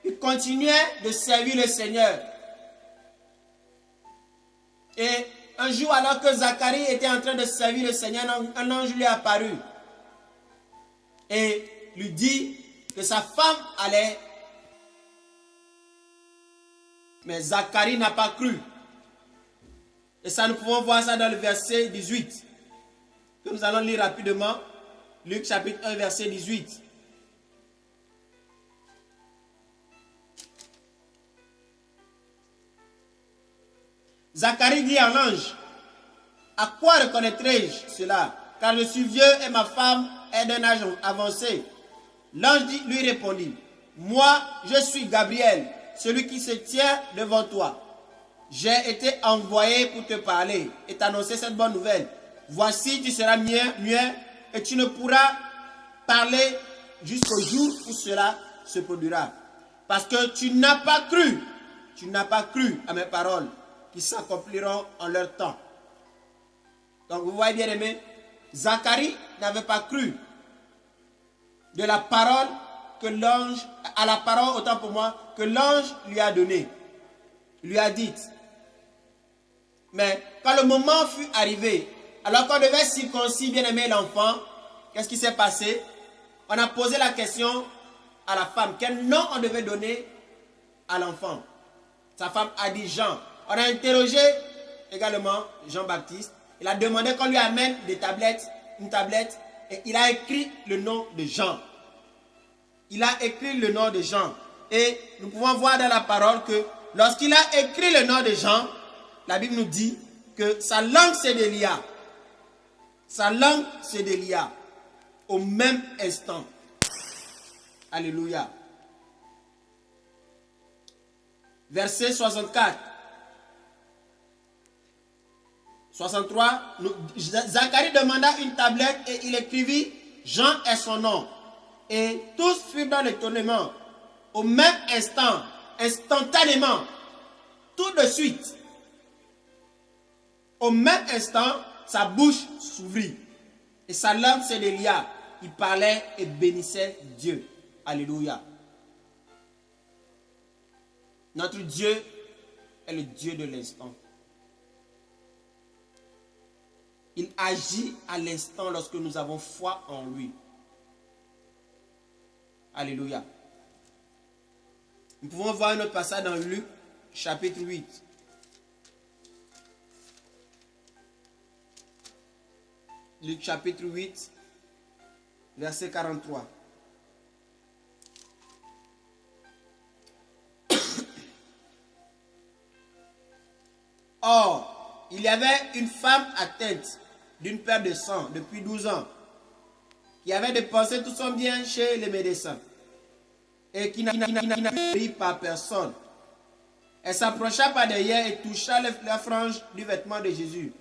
ils continuaient de servir le Seigneur. Et un jour, alors que Zacharie était en train de servir le Seigneur, un ange lui est apparu. Et lui dit que sa femme allait. Mais Zacharie n'a pas cru. Et ça, nous pouvons voir ça dans le verset 18. Que nous allons lire rapidement. Luc chapitre 1, verset 18. Zacharie dit à l'ange, à quoi reconnaîtrai-je cela? Car je suis vieux et ma femme est d'un âge avancé. L'ange lui répondit, moi je suis Gabriel, celui qui se tient devant toi. J'ai été envoyé pour te parler et t'annoncer cette bonne nouvelle. Voici, tu seras muet et tu ne pourras parler jusqu'au jour où cela se produira. Parce que tu n'as pas cru à mes paroles qui s'accompliront en leur temps. Donc vous voyez bien aimé, Zacharie n'avait pas cru de la parole que l'ange, à la parole autant pour moi, que l'ange lui a donnée, lui a dite. Mais quand le moment fut arrivé, alors qu'on devait circoncire bien aimé l'enfant, qu'est-ce qui s'est passé? On a posé la question à la femme, quel nom on devait donner à l'enfant? Sa femme a dit Jean. On a interrogé également Jean-Baptiste. Il a demandé qu'on lui amène une tablette, et il a écrit le nom de Jean. Il a écrit le nom de Jean. Et nous pouvons voir dans la parole que lorsqu'il a écrit le nom de Jean, la Bible nous dit que sa langue se délia. Sa langue se délia au même instant. Alléluia. Verset 64. 63. Zacharie demanda une tablette et il écrivit Jean est son nom. Et tous furent dans l'étonnement. Au même instant, instantanément, tout de suite, au même instant, sa bouche s'ouvrit et sa langue se délia. Il parlait et bénissait Dieu. Alléluia. Notre Dieu est le Dieu de l'instant. Il agit à l'instant lorsque nous avons foi en lui. Alléluia. Nous pouvons voir un autre passage dans Luc, chapitre 8. Luc, chapitre 8, verset 43. Or, il y avait une femme atteinte d'une perte de sang depuis 12 ans, qui avait dépensé tout son bien chez les médecins et qui n'a pris par personne. Elle s'approcha par derrière et toucha la frange du vêtement de Jésus.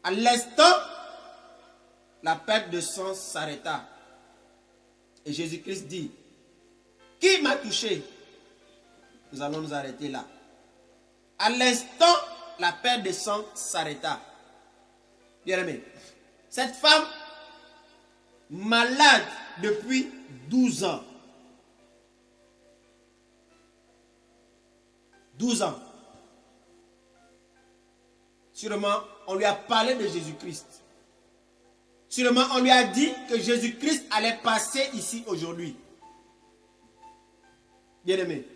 À l'instant, la perte de sang s'arrêta. Et Jésus-Christ dit, qui m'a touché? Nous allons nous arrêter là. À l'instant, la perte de sang s'arrêta. Bien aimé, cette femme malade depuis 12 ans. 12 ans. Sûrement, on lui a parlé de Jésus-Christ. Sûrement, on lui a dit que Jésus-Christ allait passer ici aujourd'hui. Bien-aimé,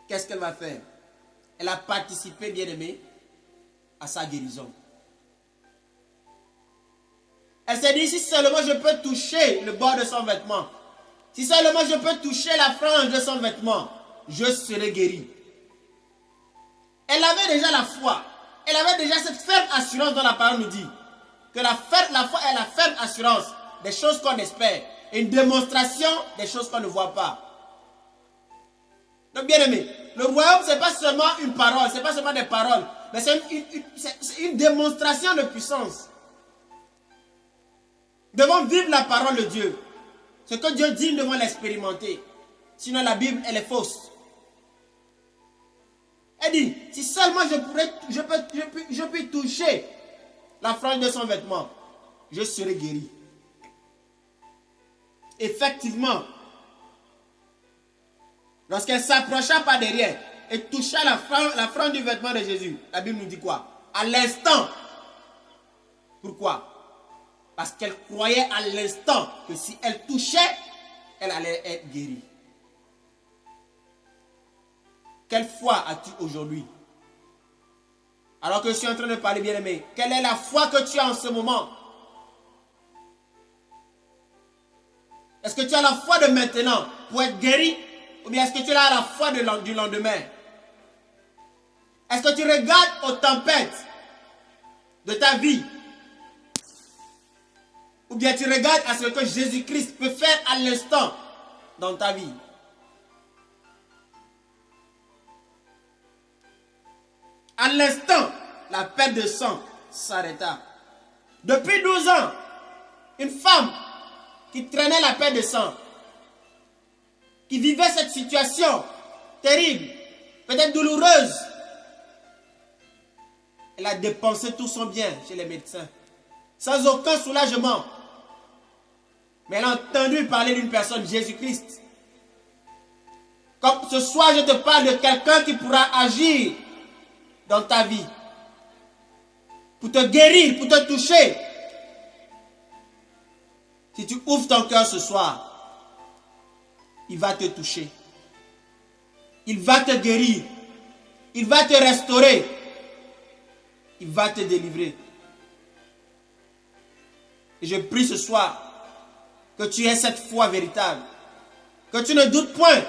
qu'est-ce qu'elle va faire? Elle a participé, bien-aimé, à sa guérison. Elle s'est dit, si seulement je peux toucher le bord de son vêtement, si seulement je peux toucher la frange de son vêtement, je serai guéri. Elle avait déjà la foi. Elle avait déjà cette ferme assurance dont la parole nous dit. Que la foi est la ferme assurance des choses qu'on espère. Et une démonstration des choses qu'on ne voit pas. Donc bien aimé, le royaume ce n'est pas seulement une parole, ce n'est pas seulement des paroles, mais c'est une démonstration de puissance. Nous devons vivre la parole de Dieu. Ce que Dieu dit, nous devons l'expérimenter. Sinon la Bible, elle est fausse. Elle dit, si seulement je peux toucher la frange de son vêtement, je serai guéri. Effectivement, lorsqu'elle s'approcha par derrière et toucha la frange du vêtement de Jésus, la Bible nous dit quoi? À l'instant. Pourquoi? Parce qu'elle croyait à l'instant que si elle touchait, elle allait être guérie. Quelle foi as-tu aujourd'hui? Alors que je suis en train de parler, bien-aimé, quelle est la foi que tu as en ce moment? Est-ce que tu as la foi de maintenant pour être guéri? Ou bien est-ce que tu as la foi du lendemain? Est-ce que tu regardes aux tempêtes de ta vie? Ou bien tu regardes à ce que Jésus-Christ peut faire à l'instant dans ta vie? À l'instant, la perte de sang s'arrêta. Depuis 12 ans, une femme qui traînait la perte de sang, qui vivait cette situation terrible, peut-être douloureuse, elle a dépensé tout son bien chez les médecins, sans aucun soulagement. Mais elle a entendu parler d'une personne, Jésus-Christ. Comme ce soir, je te parle de quelqu'un qui pourra agir dans ta vie, pour te guérir, pour te toucher. Si tu ouvres ton cœur ce soir, il va te toucher. Il va te guérir. Il va te restaurer. Il va te délivrer. Et je prie ce soir que tu aies cette foi véritable. Que tu ne doutes point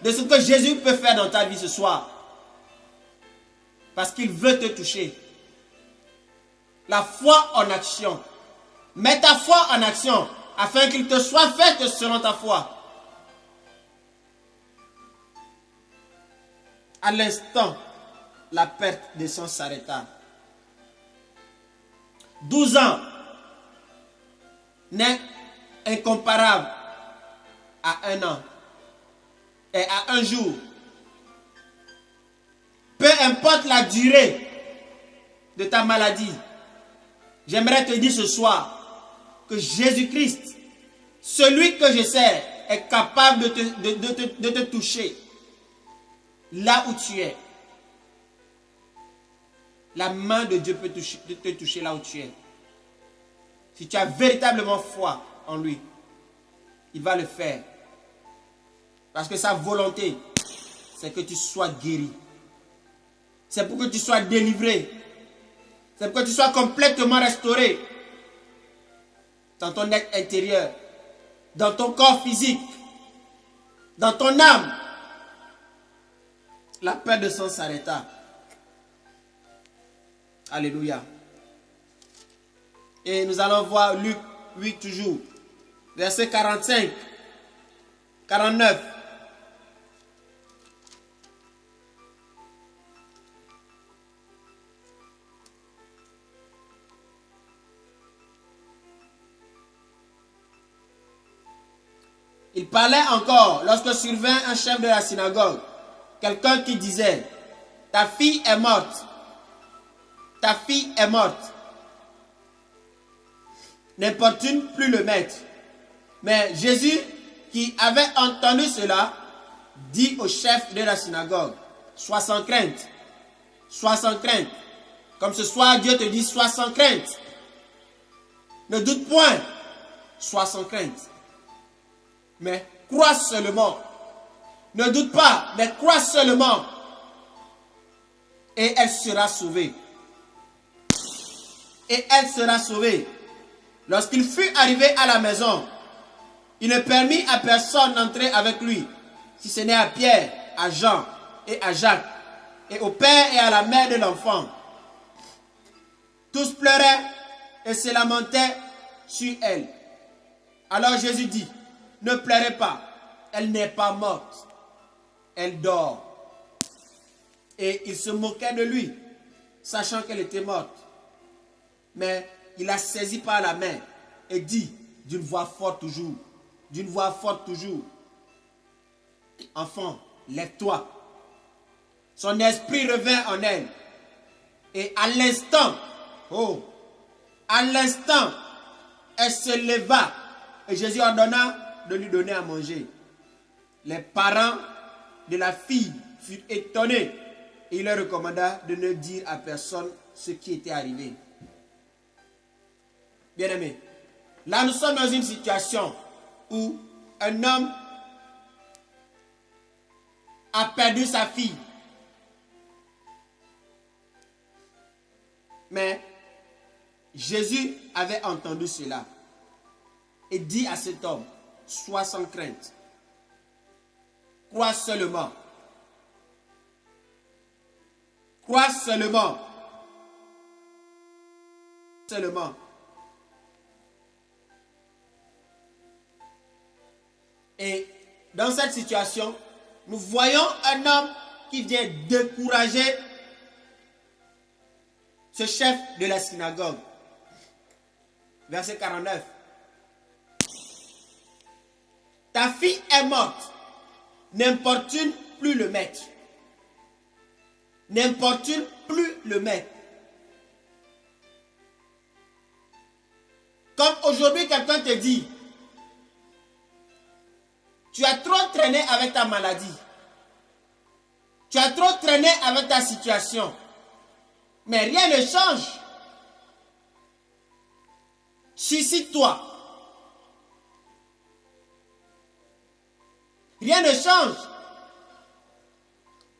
de ce que Jésus peut faire dans ta vie ce soir. Parce qu'il veut te toucher. La foi en action. Mets ta foi en action afin qu'il te soit fait selon ta foi. À l'instant, la perte de sang s'arrêta. 12 ans n'est incomparable à un an et à un jour. Peu importe la durée de ta maladie, j'aimerais te dire ce soir que Jésus-Christ, celui que je sers, est capable de te toucher là où tu es. La main de Dieu peut te toucher là où tu es. Si tu as véritablement foi en lui, il va le faire. Parce que sa volonté, c'est que tu sois guéri. C'est pour que tu sois délivré. C'est pour que tu sois complètement restauré. Dans ton être intérieur. Dans ton corps physique. Dans ton âme. La perte de sang s'arrêta. Alléluia. Et nous allons voir Luc 8 toujours. Verset 45. 49. Il parlait encore lorsque survint un chef de la synagogue, quelqu'un qui disait, ta fille est morte, ta fille est morte. N'importune plus le maître. Mais Jésus, qui avait entendu cela, dit au chef de la synagogue, sois sans crainte, sois sans crainte. Comme ce soir, Dieu te dit, sois sans crainte. Ne doute point, sois sans crainte. Mais crois seulement. Ne doute pas, mais crois seulement. Et elle sera sauvée. Et elle sera sauvée. Lorsqu'il fut arrivé à la maison, il ne permit à personne d'entrer avec lui, si ce n'est à Pierre, à Jean et à Jacques, et au père et à la mère de l'enfant. Tous pleuraient et se lamentaient sur elle. Alors Jésus dit, ne pleurez pas, elle n'est pas morte, elle dort. Et il se moquait de lui, sachant qu'elle était morte. Mais il la saisit par la main et dit d'une voix forte toujours, enfant, lève-toi. Son esprit revint en elle. Et à l'instant, elle se leva et Jésus ordonna de lui donner à manger. Les parents de la fille furent étonnés et il leur recommanda de ne dire à personne ce qui était arrivé. Bien-aimés, là nous sommes dans une situation où un homme a perdu sa fille. Mais Jésus avait entendu cela et dit à cet homme, sois sans crainte, crois seulement. Crois seulement. Seulement. Et dans cette situation, nous voyons un homme qui vient décourager ce chef de la synagogue. Verset 49. Ta fille est morte. N'importune plus le maître. N'importune plus le maître. Comme aujourd'hui quelqu'un te dit, tu as trop traîné avec ta maladie. Tu as trop traîné avec ta situation. Mais rien ne change. Suicide-toi. Rien ne change.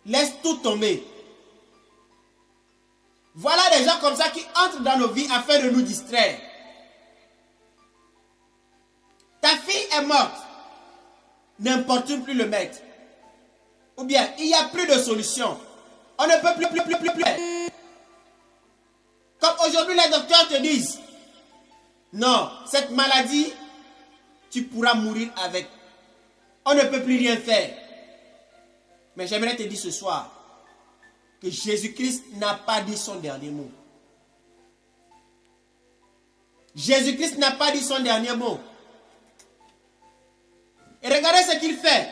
Laisse tout tomber. Voilà des gens comme ça qui entrent dans nos vies afin de nous distraire. Ta fille est morte. N'importune plus le maître. Ou bien, il n'y a plus de solution. On ne peut plus. Comme aujourd'hui les docteurs te disent, non, cette maladie, tu pourras mourir avec. On ne peut plus rien faire. Mais j'aimerais te dire ce soir que Jésus-Christ n'a pas dit son dernier mot. Jésus-Christ n'a pas dit son dernier mot. Et regardez ce qu'il fait.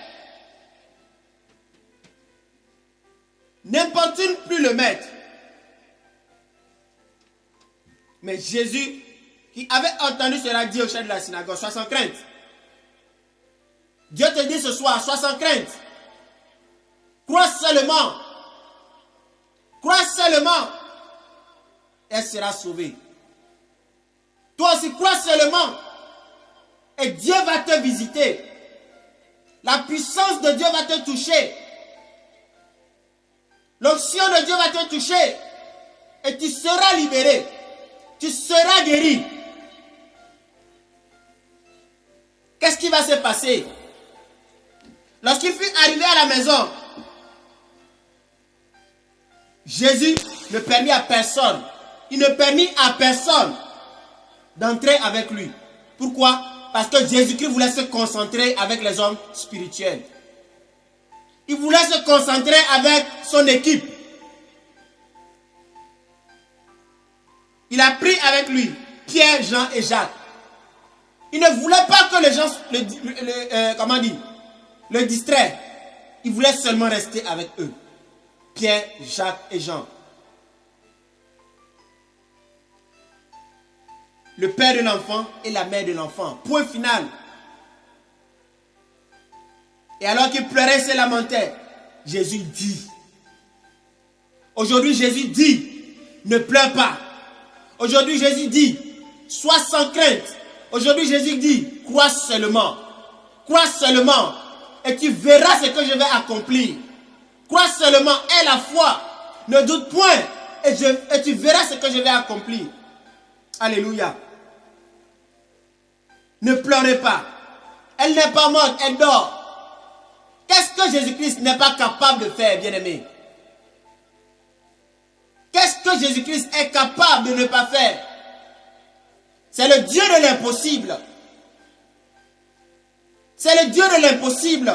N'importune plus le maître. Mais Jésus, qui avait entendu cela, dit au chef de la synagogue, sois sans crainte. Dieu te dit ce soir, sois sans crainte. Crois seulement. Crois seulement. Elle sera sauvée. Toi aussi, crois seulement. Et Dieu va te visiter. La puissance de Dieu va te toucher. L'onction de Dieu va te toucher. Et tu seras libéré. Tu seras guéri. Qu'est-ce qui va se passer? Lorsqu'il fut arrivé à la maison, Jésus ne permit à personne, il ne permit à personne d'entrer avec lui. Pourquoi? Parce que Jésus-Christ voulait se concentrer avec les hommes spirituels. Il voulait se concentrer avec son équipe. Il a pris avec lui Pierre, Jean et Jacques. Il ne voulait pas que les gens le distraient. Il voulait seulement rester avec eux. Pierre, Jacques et Jean. Le père de l'enfant et la mère de l'enfant. Point final. Et alors qu'il pleurait et se lamentait, Jésus dit. Aujourd'hui, Jésus dit, ne pleure pas. Aujourd'hui, Jésus dit, sois sans crainte. Aujourd'hui, Jésus dit, crois seulement. Crois seulement. Et tu verras ce que je vais accomplir. Crois seulement, aie la foi. Ne doute point. Et tu verras ce que je vais accomplir. Alléluia. Ne pleurez pas. Elle n'est pas morte, elle dort. Qu'est-ce que Jésus-Christ n'est pas capable de faire, bien-aimé? Qu'est-ce que Jésus-Christ est capable de ne pas faire? C'est le Dieu de l'impossible. C'est le Dieu de l'impossible.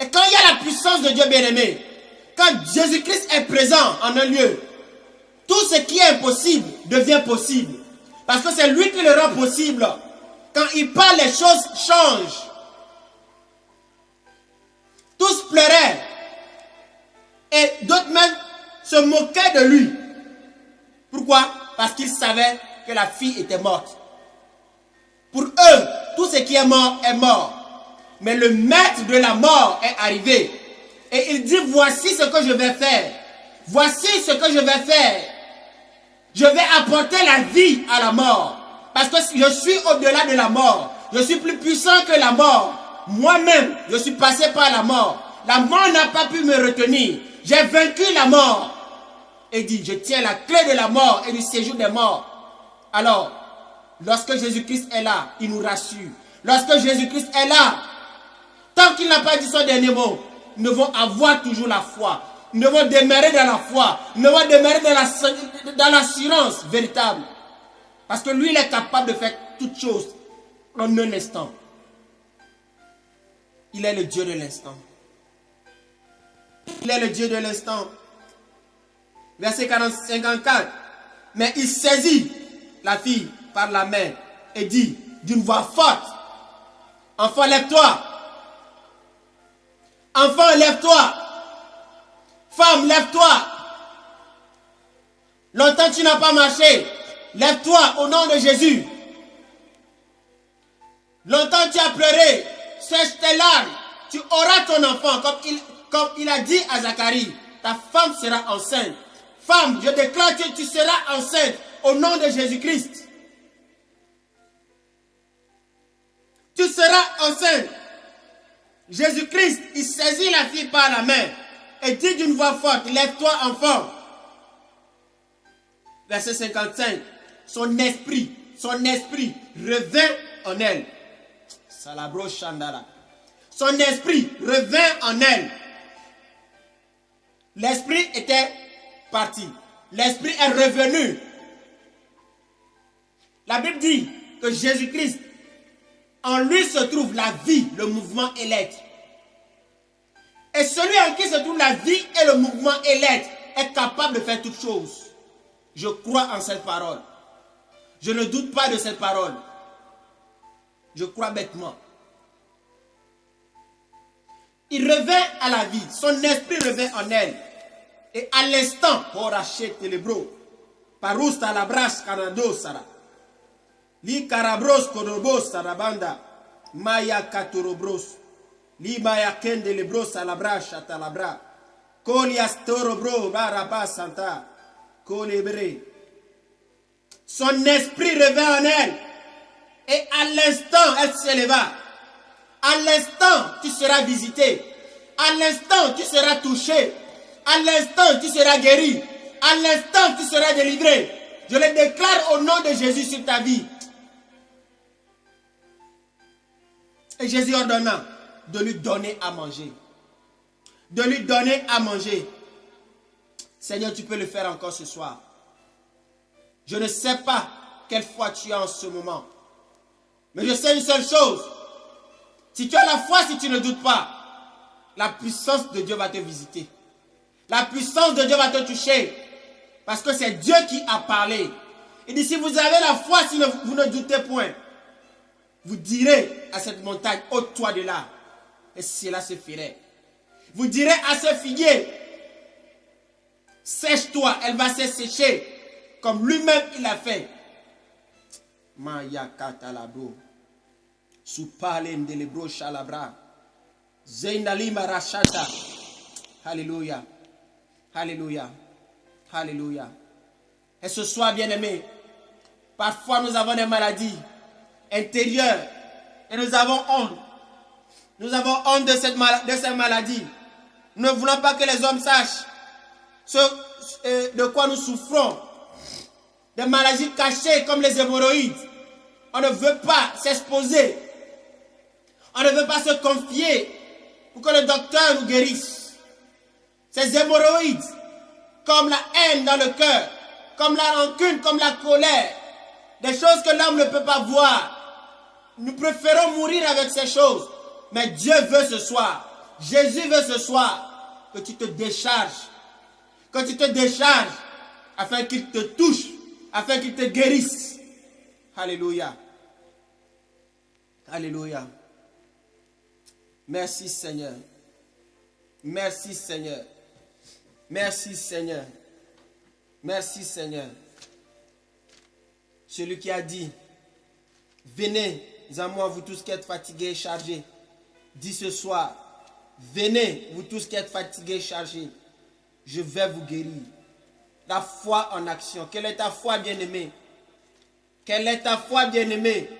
Et quand il y a la puissance de Dieu bien-aimé, quand Jésus-Christ est présent en un lieu, tout ce qui est impossible devient possible. Parce que c'est lui qui le rend possible. Quand il parle, les choses changent. Tous pleuraient. Et d'autres même se moquaient de lui. Pourquoi? Parce qu'ils savaient que la fille était morte. Pour eux, tout ce qui est mort est mort. Mais le maître de la mort est arrivé. Et il dit, voici ce que je vais faire. Voici ce que je vais faire. Je vais apporter la vie à la mort. Parce que je suis au-delà de la mort. Je suis plus puissant que la mort. Moi-même, je suis passé par la mort. La mort n'a pas pu me retenir. J'ai vaincu la mort. Et dit, je tiens la clé de la mort et du séjour des morts. Alors, lorsque Jésus-Christ est là, il nous rassure. Lorsque Jésus-Christ est là, tant qu'il n'a pas dit son dernier mot, nous devons avoir toujours la foi. Nous devons demeurer dans la foi. Nous devons demeurer dans l'assurance véritable. Parce que lui, il est capable de faire toutes choses en un instant. Il est le Dieu de l'instant. Il est le Dieu de l'instant. Verset 54. Mais il saisit la fille par la main et dit d'une voix forte, enfant, lève-toi. Enfant, lève-toi. Femme, lève-toi. Longtemps tu n'as pas marché. Lève-toi au nom de Jésus. Longtemps tu as pleuré. Sèche tes larmes. Tu auras ton enfant comme il a dit à Zacharie. Ta femme sera enceinte. Femme, je déclare que tu seras enceinte au nom de Jésus-Christ. Tu seras enceinte. Jésus-Christ, il saisit la fille par la main et dit d'une voix forte, lève-toi enfant. Verset 55. Son esprit revint en elle. Salabro Chandala. Son esprit revint en elle. L'esprit était parti. L'esprit est revenu. La Bible dit que Jésus-Christ, en lui se trouve la vie, le mouvement et l'être. Et celui en qui se trouve la vie et le mouvement et l'être est capable de faire toutes choses. Je crois en cette parole. Je ne doute pas de cette parole. Je crois bêtement. Il revint à la vie. Son esprit revint en elle. Et à l'instant, pour racheter les bros, parous à la brasse canado sara, li carabros kodobos sarabanda, maya katorobros, li maya kende les bros à la brache à la bras, kolias torobro baraba santa, kolebre. Son esprit revint en elle. Et à l'instant, elle s'éleva. À l'instant, tu seras visité. À l'instant, tu seras touché. À l'instant, tu seras guéri. À l'instant, tu seras délivré. Je le déclare au nom de Jésus sur ta vie. Et Jésus ordonna de lui donner à manger. De lui donner à manger. Seigneur, tu peux le faire encore ce soir. Je ne sais pas quelle foi tu as en ce moment. Mais je sais une seule chose. Si tu as la foi, si tu ne doutes pas, la puissance de Dieu va te visiter. La puissance de Dieu va te toucher. Parce que c'est Dieu qui a parlé. Il dit, si vous avez la foi, si vous ne doutez point, vous direz à cette montagne, ôte-toi de là. Et cela se ferait. Vous direz à ce figuier, sèche-toi, elle va se sécher. Comme lui-même il a fait. Maya katalabro. Supalem de lebro shalabra. Zainalima rachata. Alléluia. Alléluia. Alléluia. Et ce soir, bien-aimés, parfois nous avons des maladies intérieures et nous avons honte. Nous avons honte de cette maladie. Nous ne voulons pas que les hommes sachent de quoi nous souffrons. Des maladies cachées comme les hémorroïdes. On ne veut pas s'exposer. On ne veut pas se confier pour que le docteur nous guérisse. Ces hémorroïdes, comme la haine dans le cœur, comme la rancune, comme la colère, des choses que l'homme ne peut pas voir. Nous préférons mourir avec ces choses. Mais Dieu veut ce soir Jésus veut ce soir que tu te décharges. Que tu te décharges afin qu'il te touche, afin qu'il te guérisse. Alléluia. Alléluia. Merci Seigneur. Merci Seigneur. Merci Seigneur. Merci Seigneur. Celui qui a dit, venez à moi vous tous qui êtes fatigués et chargés. Dit ce soir, venez vous tous qui êtes fatigués et chargés. Je vais vous guérir. La foi en action. Quelle est ta foi, bien-aimé? Quelle est ta foi, bien-aimé?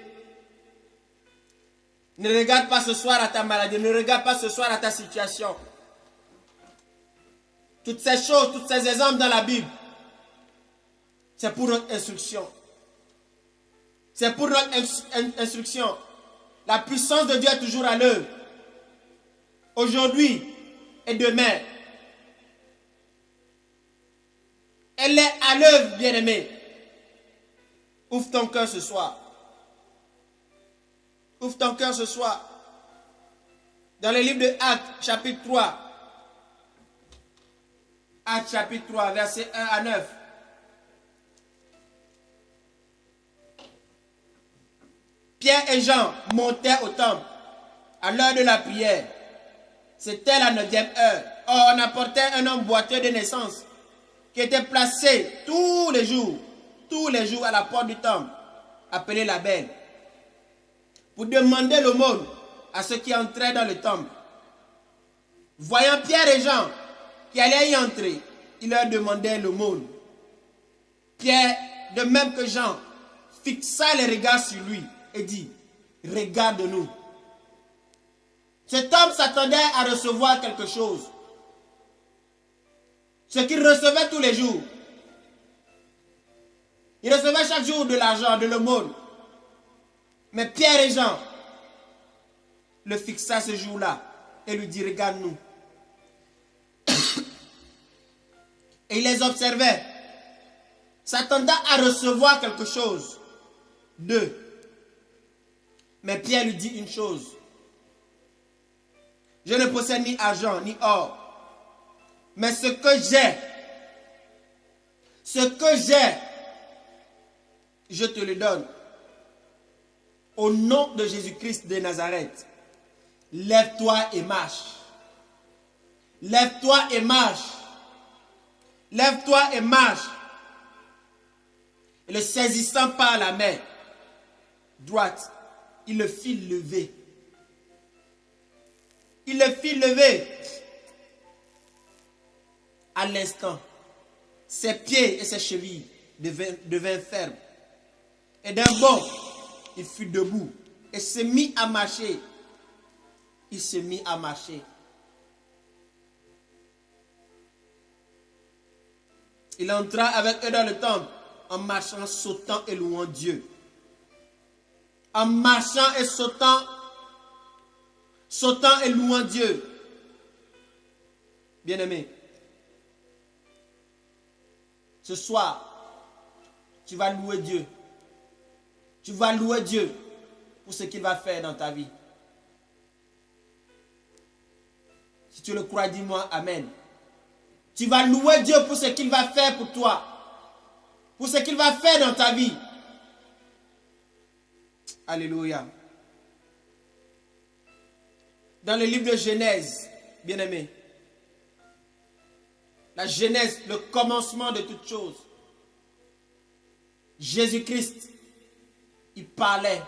Ne regarde pas ce soir à ta maladie. Ne regarde pas ce soir à ta situation. Toutes ces choses, tous ces exemples dans la Bible, c'est pour notre instruction. C'est pour notre instruction. La puissance de Dieu est toujours à l'œuvre. Aujourd'hui et demain. Elle est à l'œuvre, bien-aimé. Ouvre ton cœur ce soir. Ouvre ton cœur ce soir. Dans le livre de Actes, chapitre 3. Actes, chapitre 3, versets 1 à 9. Pierre et Jean montaient au temple à l'heure de la prière. C'était la 9e heure. Or, on apportait un homme boiteux de naissance qui était placé tous les jours à la porte du temple, appelé la Belle, pour demander l'aumône à ceux qui entraient dans le temple. Voyant Pierre et Jean qui allaient y entrer, il leur demandait l'aumône. Pierre, de même que Jean, fixa les regards sur lui et dit, regarde-nous. Cet homme s'attendait à recevoir quelque chose. Ce qu'il recevait tous les jours. Il recevait chaque jour de l'argent, de l'aumône. Mais Pierre et Jean le fixa ce jour-là et lui dit, regarde-nous. Et il les observait, s'attendant à recevoir quelque chose d'eux. Mais Pierre lui dit une chose. Je ne possède ni argent, ni or. Mais ce que j'ai, je te le donne. Au nom de Jésus-Christ de Nazareth, lève-toi et marche. Lève-toi et marche. Lève-toi et marche. Et le saisissant par la main droite, il le fit lever. Il le fit lever. À l'instant, ses pieds et ses chevilles devinrent fermes. Et d'un bond, il fut debout et se mit à marcher. Il se mit à marcher. Il entra avec eux dans le temple en marchant, sautant et louant Dieu. En marchant et sautant et louant Dieu. Bien-aimé, ce soir, tu vas louer Dieu. Tu vas louer Dieu pour ce qu'il va faire dans ta vie. Si tu le crois, dis-moi Amen. Tu vas louer Dieu pour ce qu'il va faire pour toi. Pour ce qu'il va faire dans ta vie. Alléluia. Dans le livre de Genèse, bien-aimé, la Genèse, le commencement de toutes choses, Jésus-Christ, il parlait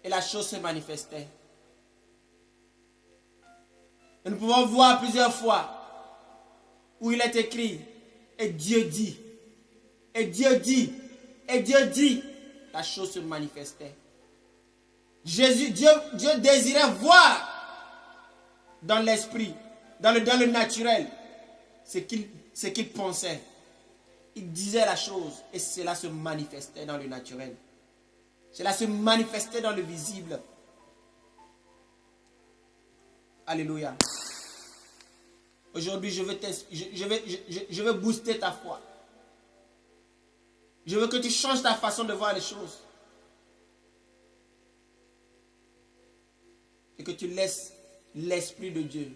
et la chose se manifestait. Et nous pouvons voir plusieurs fois où il est écrit, et Dieu dit, et Dieu dit, et Dieu dit, la chose se manifestait. Dieu désirait voir dans l'esprit, dans le naturel, ce qu'il pensait. Il disait la chose et cela se manifestait dans le naturel. Cela se manifestait dans le visible. Alléluia. Aujourd'hui, je veux booster ta foi. Je veux que tu changes ta façon de voir les choses. Et que tu laisses l'Esprit de Dieu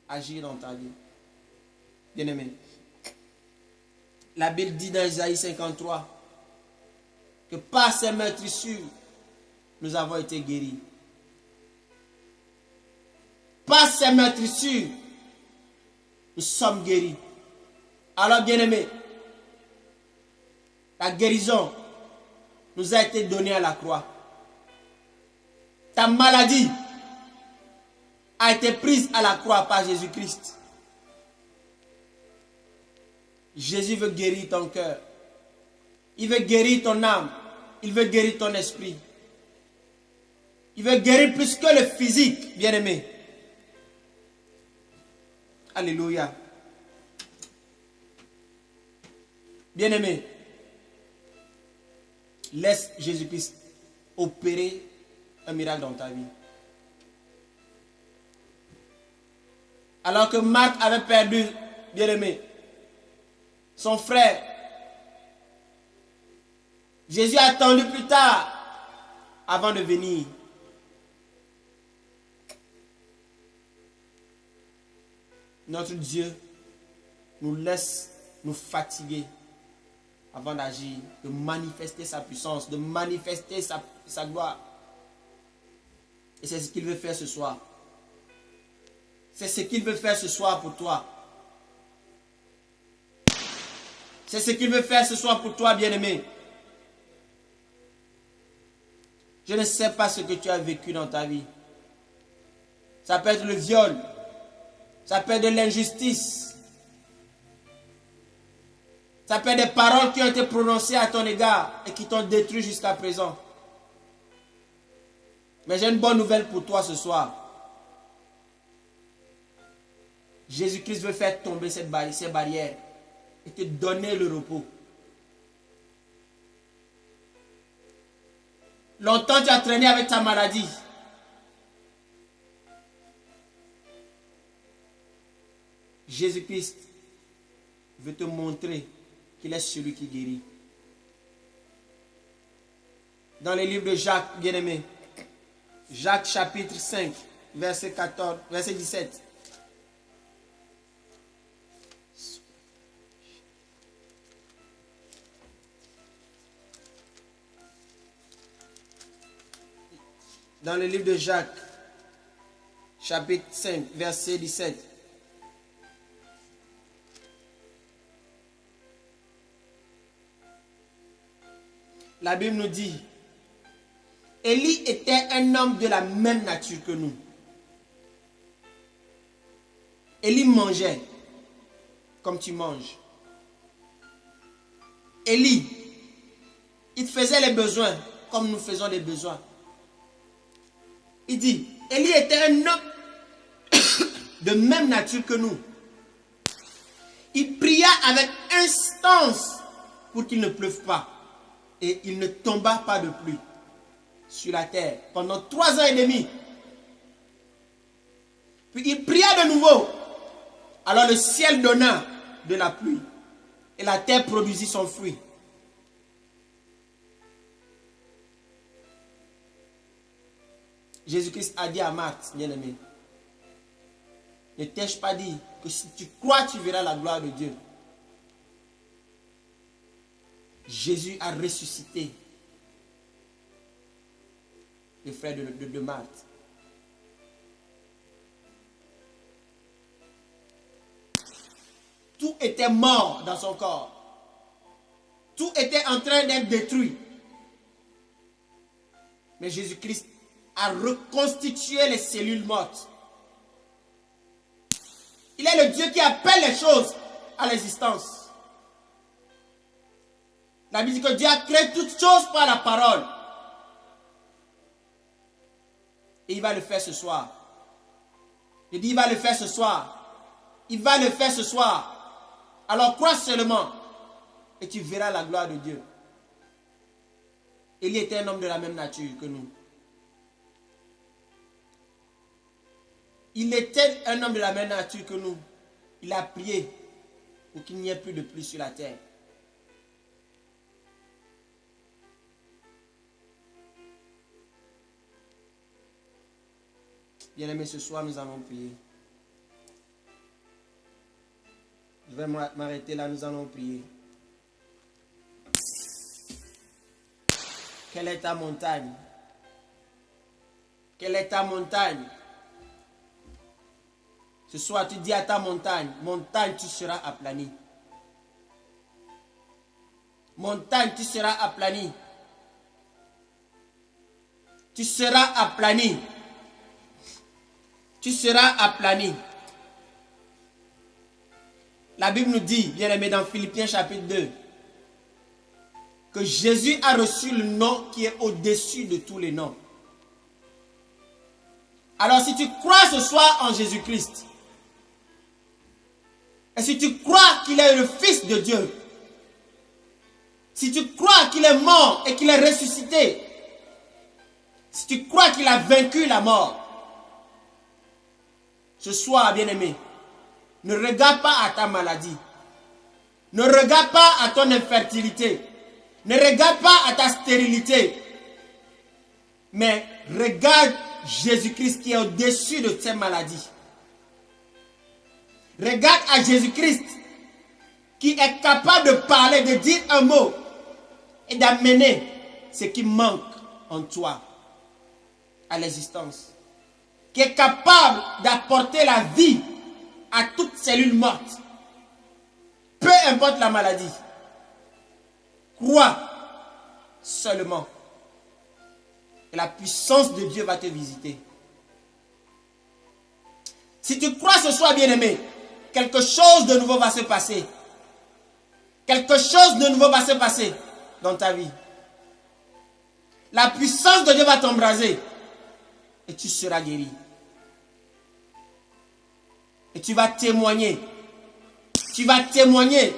agir dans ta vie. Bien-aimé, la Bible dit dans Isaïe 53 que par ses meurtrissures, nous avons été guéris. Par ses meurtrissures, nous sommes guéris. Alors, bien-aimé, la guérison nous a été donnée à la croix. Ta maladie a été prise à la croix par Jésus-Christ. Jésus veut guérir ton cœur. Il veut guérir ton âme. Il veut guérir ton esprit. Il veut guérir plus que le physique, bien-aimé. Alléluia. Bien-aimé, laisse Jésus-Christ opérer un miracle dans ta vie. Alors que Marc avait perdu, bien-aimé, son frère, Jésus a attendu plus tard avant de venir. Notre Dieu nous laisse nous fatiguer avant d'agir, de manifester sa puissance, de manifester sa gloire. Et c'est ce qu'il veut faire ce soir. C'est ce qu'il veut faire ce soir pour toi. C'est ce qu'il veut faire ce soir pour toi, bien-aimé. Je ne sais pas ce que tu as vécu dans ta vie. Ça peut être le viol. Ça peut être de l'injustice. Ça peut être des paroles qui ont été prononcées à ton égard et qui t'ont détruit jusqu'à présent. Mais j'ai une bonne nouvelle pour toi ce soir. Jésus-Christ veut faire tomber ces barrières et te donner le repos. Longtemps tu as traîné avec ta maladie. Jésus-Christ veut te montrer qu'il est celui qui guérit. Dans les livres de Jacques, bien-aimé, Jacques chapitre 5, verset 14, verset 17. Dans le livre de Jacques, chapitre 5, verset 17. La Bible nous dit, Élie était un homme de la même nature que nous. Élie mangeait comme tu manges. Élie, il faisait les besoins comme nous faisons les besoins. Il dit, Élie était un homme de même nature que nous. Il pria avec instance pour qu'il ne pleuve pas. Et il ne tomba pas de pluie sur la terre pendant 3 ans et demi. Puis il pria de nouveau. Alors le ciel donna de la pluie. Et la terre produisit son fruit. Jésus-Christ a dit à Marthe, bien-aimé, ne t'ai-je pas dit que si tu crois, tu verras la gloire de Dieu. Jésus a ressuscité le frère de Marthe. Tout était mort dans son corps. Tout était en train d'être détruit. Mais Jésus-Christ a reconstitué les cellules mortes. Il est le Dieu qui appelle les choses à l'existence. La Bible dit que Dieu a créé toutes choses par la parole. Et il va le faire ce soir. Il dit, il va le faire ce soir. Il va le faire ce soir. Alors crois seulement et tu verras la gloire de Dieu. Élie était un homme de la même nature que nous. Il était un homme de la même nature que nous. Il a prié pour qu'il n'y ait plus de pluie sur la terre. Bien-aimés, ce soir, nous allons prier. Je vais m'arrêter là, nous allons prier. Quelle est ta montagne? Quelle est ta montagne? Ce soir, tu dis à ta montagne, montagne, tu seras aplani. Montagne, tu seras aplani. Tu seras aplani. Tu seras aplani. La Bible nous dit, bien-aimé, dans Philippiens chapitre 2, que Jésus a reçu le nom qui est au-dessus de tous les noms. Alors si tu crois ce soir en Jésus-Christ, et si tu crois qu'il est le Fils de Dieu, si tu crois qu'il est mort et qu'il est ressuscité, si tu crois qu'il a vaincu la mort, ce soir, bien-aimé, ne regarde pas à ta maladie, ne regarde pas à ton infertilité, ne regarde pas à ta stérilité, mais regarde Jésus-Christ qui est au-dessus de ces maladies. Regarde à Jésus-Christ qui est capable de parler, de dire un mot et d'amener ce qui manque en toi à l'existence. Qui est capable d'apporter la vie à toute cellule morte. Peu importe la maladie. Crois seulement. Et la puissance de Dieu va te visiter. Si tu crois ce soir, bien-aimé, quelque chose de nouveau va se passer. Quelque chose de nouveau va se passer dans ta vie. La puissance de Dieu va t'embraser. Et tu seras guéri. Et tu vas témoigner. Tu vas témoigner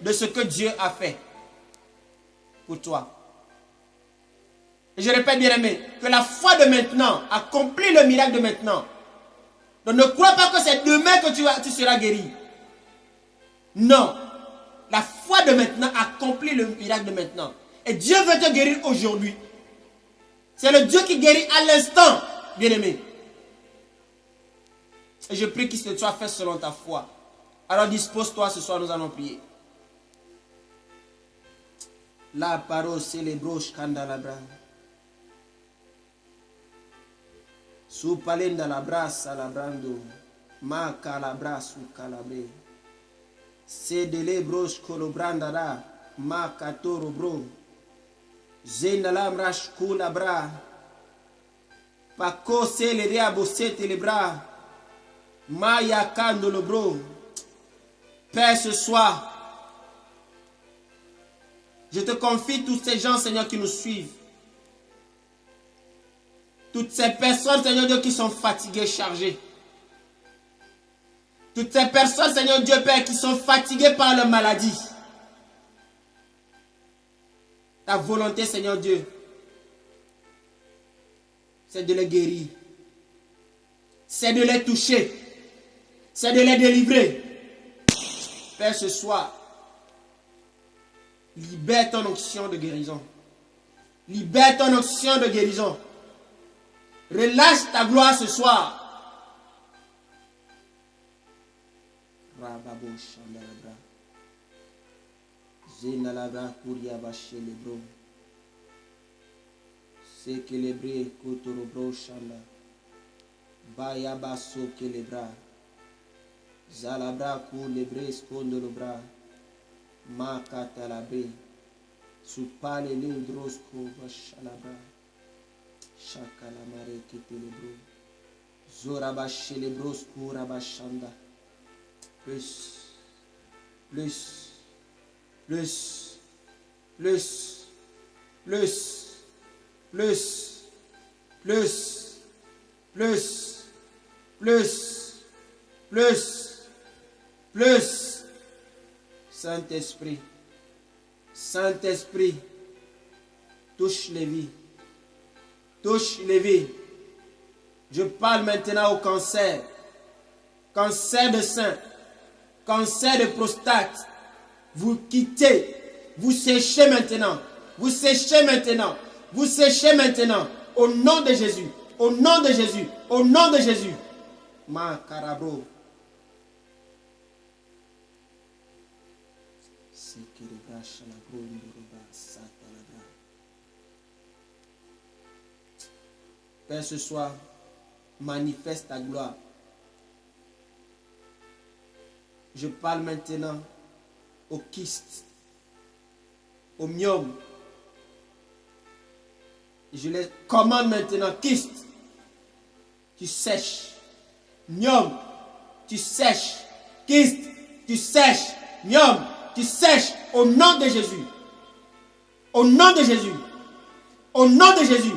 de ce que Dieu a fait pour toi. Et je répète, bien-aimé, que la foi de maintenant accomplit le miracle de maintenant. Donc ne crois pas que c'est demain que tu seras guéri. Non. La foi de maintenant accomplit le miracle de maintenant. Et Dieu veut te guérir aujourd'hui. C'est le Dieu qui guérit à l'instant, bien-aimé. Et je prie qu'il se soit fait selon ta foi. Alors dispose-toi, ce soir nous allons prier. La parole célébro scandalabra. Su palenda la brasa labrando. Ma calabra su calabre. Se delebros colobranda da. Ma catoro bro. Zendalamrash kulabra. Paco se le reabo se telebra. Maya kandolo bro. Père, ce soir, je te confie tous ces gens, Seigneur, qui nous suivent. Toutes ces personnes, Seigneur Dieu, qui sont fatiguées, chargées. Toutes ces personnes, Seigneur Dieu, Père, qui sont fatiguées par leur maladie. Ta volonté, Seigneur Dieu, c'est de les guérir. C'est de les toucher. C'est de les délivrer. Père, ce soir, libère ton onction de guérison. Libère ton onction de guérison. Relâche ta gloire ce soir. Rababo Shandalabra. Zenalabra Kuriaba Shelebro. Sekelebre Kotorobro Shanda. Bayaba Sokelebra. Zalabra Kulebre Skondolobra. Makatalabre. Supale Lindrosko Vashalabra. Shakalamare Ketelebro. Zoraba Shelebros Kuraba Shanda. Plus. Plus. Plus. Plus. Plus. Plus. Plus. Plus. Plus. Plus. Plus. Saint-Esprit. Saint-Esprit. Touche les vies. Touche les vies. Je parle maintenant au cancer. Cancer de sein. Cancer de prostate. Vous quittez. Vous séchez maintenant. Vous séchez maintenant. Vous séchez maintenant. Au nom de Jésus. Au nom de Jésus. Au nom de Jésus. Ma carabro. Père, ce soir, manifeste ta gloire. Je parle maintenant au kyste, au myome. Je les commande maintenant, kyste, tu sèches. Myome, tu sèches. Kyste, tu sèches. Myome, tu sèches au nom de Jésus. Au nom de Jésus. Au nom de Jésus.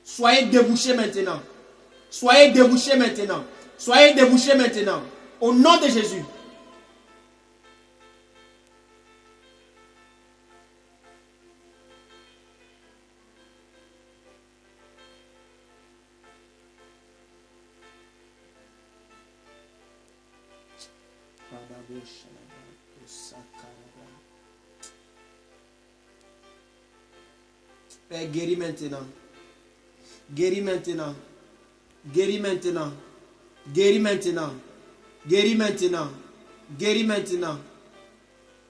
Soyez débouchés maintenant. Soyez débouchés maintenant. Soyez débouchés maintenant. Au nom de Jésus. Père, guéris maintenant. Guéris maintenant. Guéris maintenant. Guéris maintenant. Guéris maintenant. Guéris maintenant.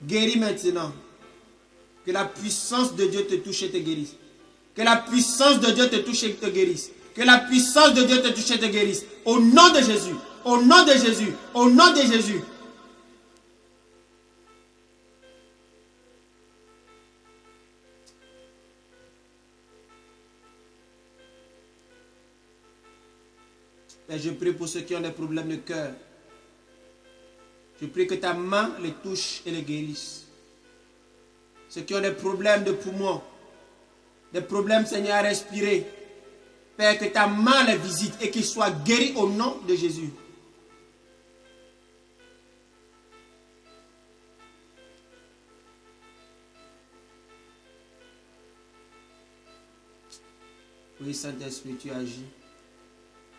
Guéris maintenant. Que la puissance de Dieu te touche et te guérisse. Que la puissance de Dieu te touche et te guérisse. Que la puissance de Dieu te touche et te guérisse. Au nom de Jésus. Au nom de Jésus. Au nom de Jésus. Et je prie pour ceux qui ont des problèmes de cœur. Je prie que ta main les touche et les guérisse. Ceux qui ont des problèmes de poumons, des problèmes, Seigneur, à respirer. Père, que ta main les visite et qu'ils soient guéris au nom de Jésus. Oui, Saint-Esprit, tu agis.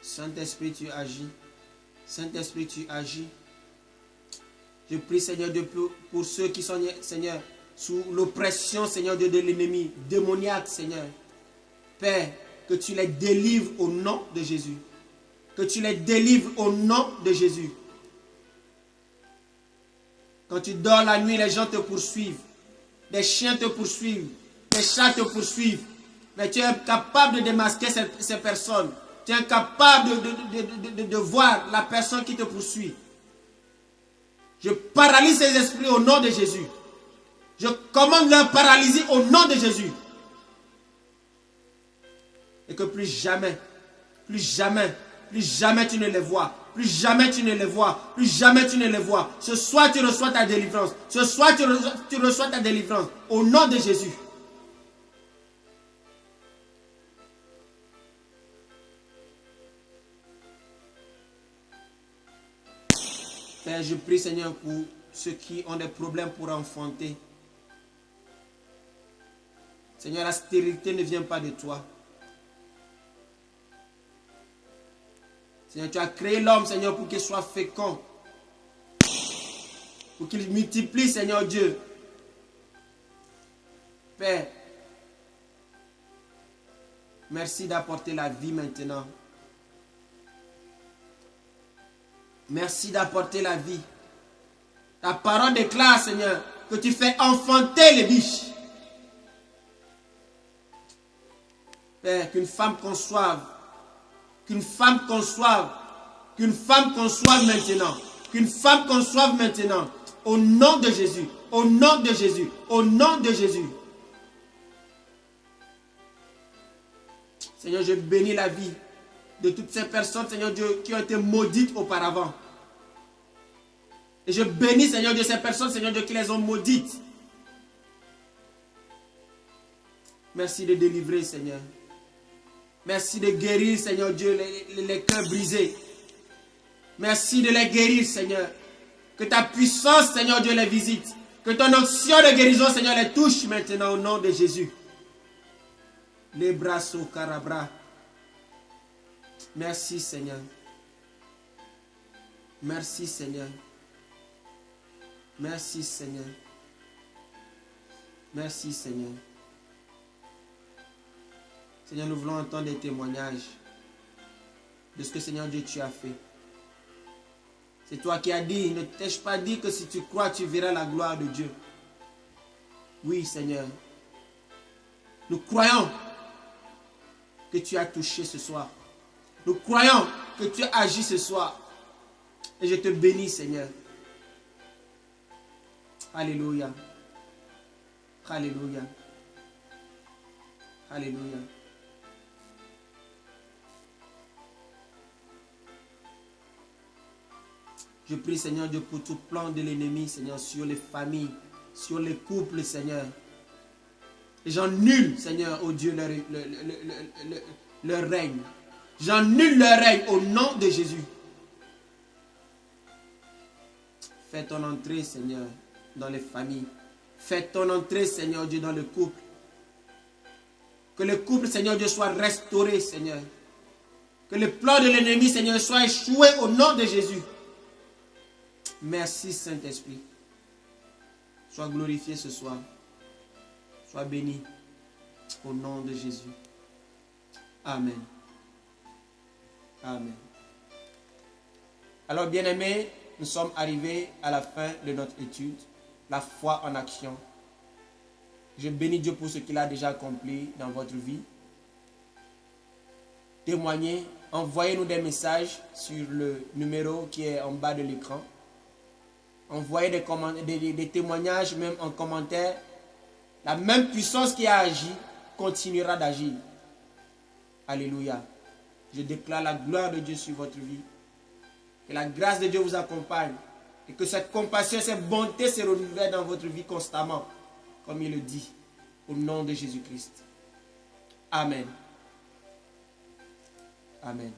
Saint-Esprit, tu agis. Saint-Esprit, tu agis. Je prie, Seigneur Dieu, pour ceux qui sont, Seigneur, sous l'oppression, Seigneur Dieu, de l'ennemi démoniaque, Seigneur. Père, que tu les délivres au nom de Jésus. Que tu les délivres au nom de Jésus. Quand tu dors la nuit, les gens te poursuivent. Des chiens te poursuivent. Des chats te poursuivent. Mais tu es capable de démasquer ces personnes. Tu es incapable de voir la personne qui te poursuit. Je paralyse ces esprits au nom de Jésus. Je commande leur paralysie au nom de Jésus. Et que plus jamais tu ne les vois. Plus jamais tu ne les vois. Plus jamais tu ne les vois. Ce soir tu reçois ta délivrance. Ce soir tu reçois ta délivrance. Au nom de Jésus. Père, je prie, Seigneur, pour ceux qui ont des problèmes pour enfanter. Seigneur, la stérilité ne vient pas de toi. Seigneur, tu as créé l'homme, Seigneur, pour qu'il soit fécond. Pour qu'il multiplie, Seigneur Dieu. Père, merci d'apporter la vie maintenant. Merci d'apporter la vie. Ta parole déclare, Seigneur, que tu fais enfanter les biches. Père, qu'une femme conçoive. Qu'une femme conçoive. Qu'une femme conçoive maintenant. Qu'une femme conçoive maintenant. Au nom de Jésus. Au nom de Jésus. Au nom de Jésus. Seigneur, je bénis la vie de toutes ces personnes, Seigneur Dieu, qui ont été maudites auparavant. Et je bénis, Seigneur Dieu, ces personnes, Seigneur Dieu, qui les ont maudites. Merci de délivrer, Seigneur. Merci de guérir, Seigneur Dieu, les cœurs brisés. Merci de les guérir, Seigneur. Que ta puissance, Seigneur Dieu, les visite. Que ton onction de guérison, Seigneur, les touche maintenant au nom de Jésus. Les bras au carabra. Merci, Seigneur. Merci, Seigneur. Merci, Seigneur. Merci, Seigneur. Seigneur, nous voulons entendre des témoignages de ce que, Seigneur Dieu, tu as fait. C'est toi qui as dit, ne t'ai-je pas dit que si tu crois, tu verras la gloire de Dieu. Oui, Seigneur. Nous croyons que tu as touché ce soir. Nous croyons que tu as agi ce soir. Et je te bénis, Seigneur. Alléluia. Alléluia. Alléluia. Je prie, Seigneur Dieu, pour tout plan de l'ennemi, Seigneur, sur les familles, sur les couples, Seigneur. Et j'annule, Seigneur, oh Dieu, leur règne. J'annule leur règne au nom de Jésus. Fais ton entrée, Seigneur, dans les familles. Fais ton entrée, Seigneur Dieu, dans le couple. Que le couple, Seigneur Dieu, soit restauré, Seigneur. Que le plan de l'ennemi, Seigneur, soit échoué au nom de Jésus. Merci, Saint-Esprit. Sois glorifié ce soir. Sois béni au nom de Jésus. Amen. Amen. Alors, bien-aimés, nous sommes arrivés à la fin de notre étude. La foi en action. Je bénis Dieu pour ce qu'il a déjà accompli dans votre vie. Témoignez, envoyez-nous des messages sur le numéro qui est en bas de l'écran. Envoyez des témoignages, même en commentaire. La même puissance qui a agi continuera d'agir. Alléluia. Je déclare la gloire de Dieu sur votre vie. Que la grâce de Dieu vous accompagne. Et que cette compassion, cette bonté se renouvelle dans votre vie constamment. Comme il le dit. Au nom de Jésus-Christ. Amen. Amen.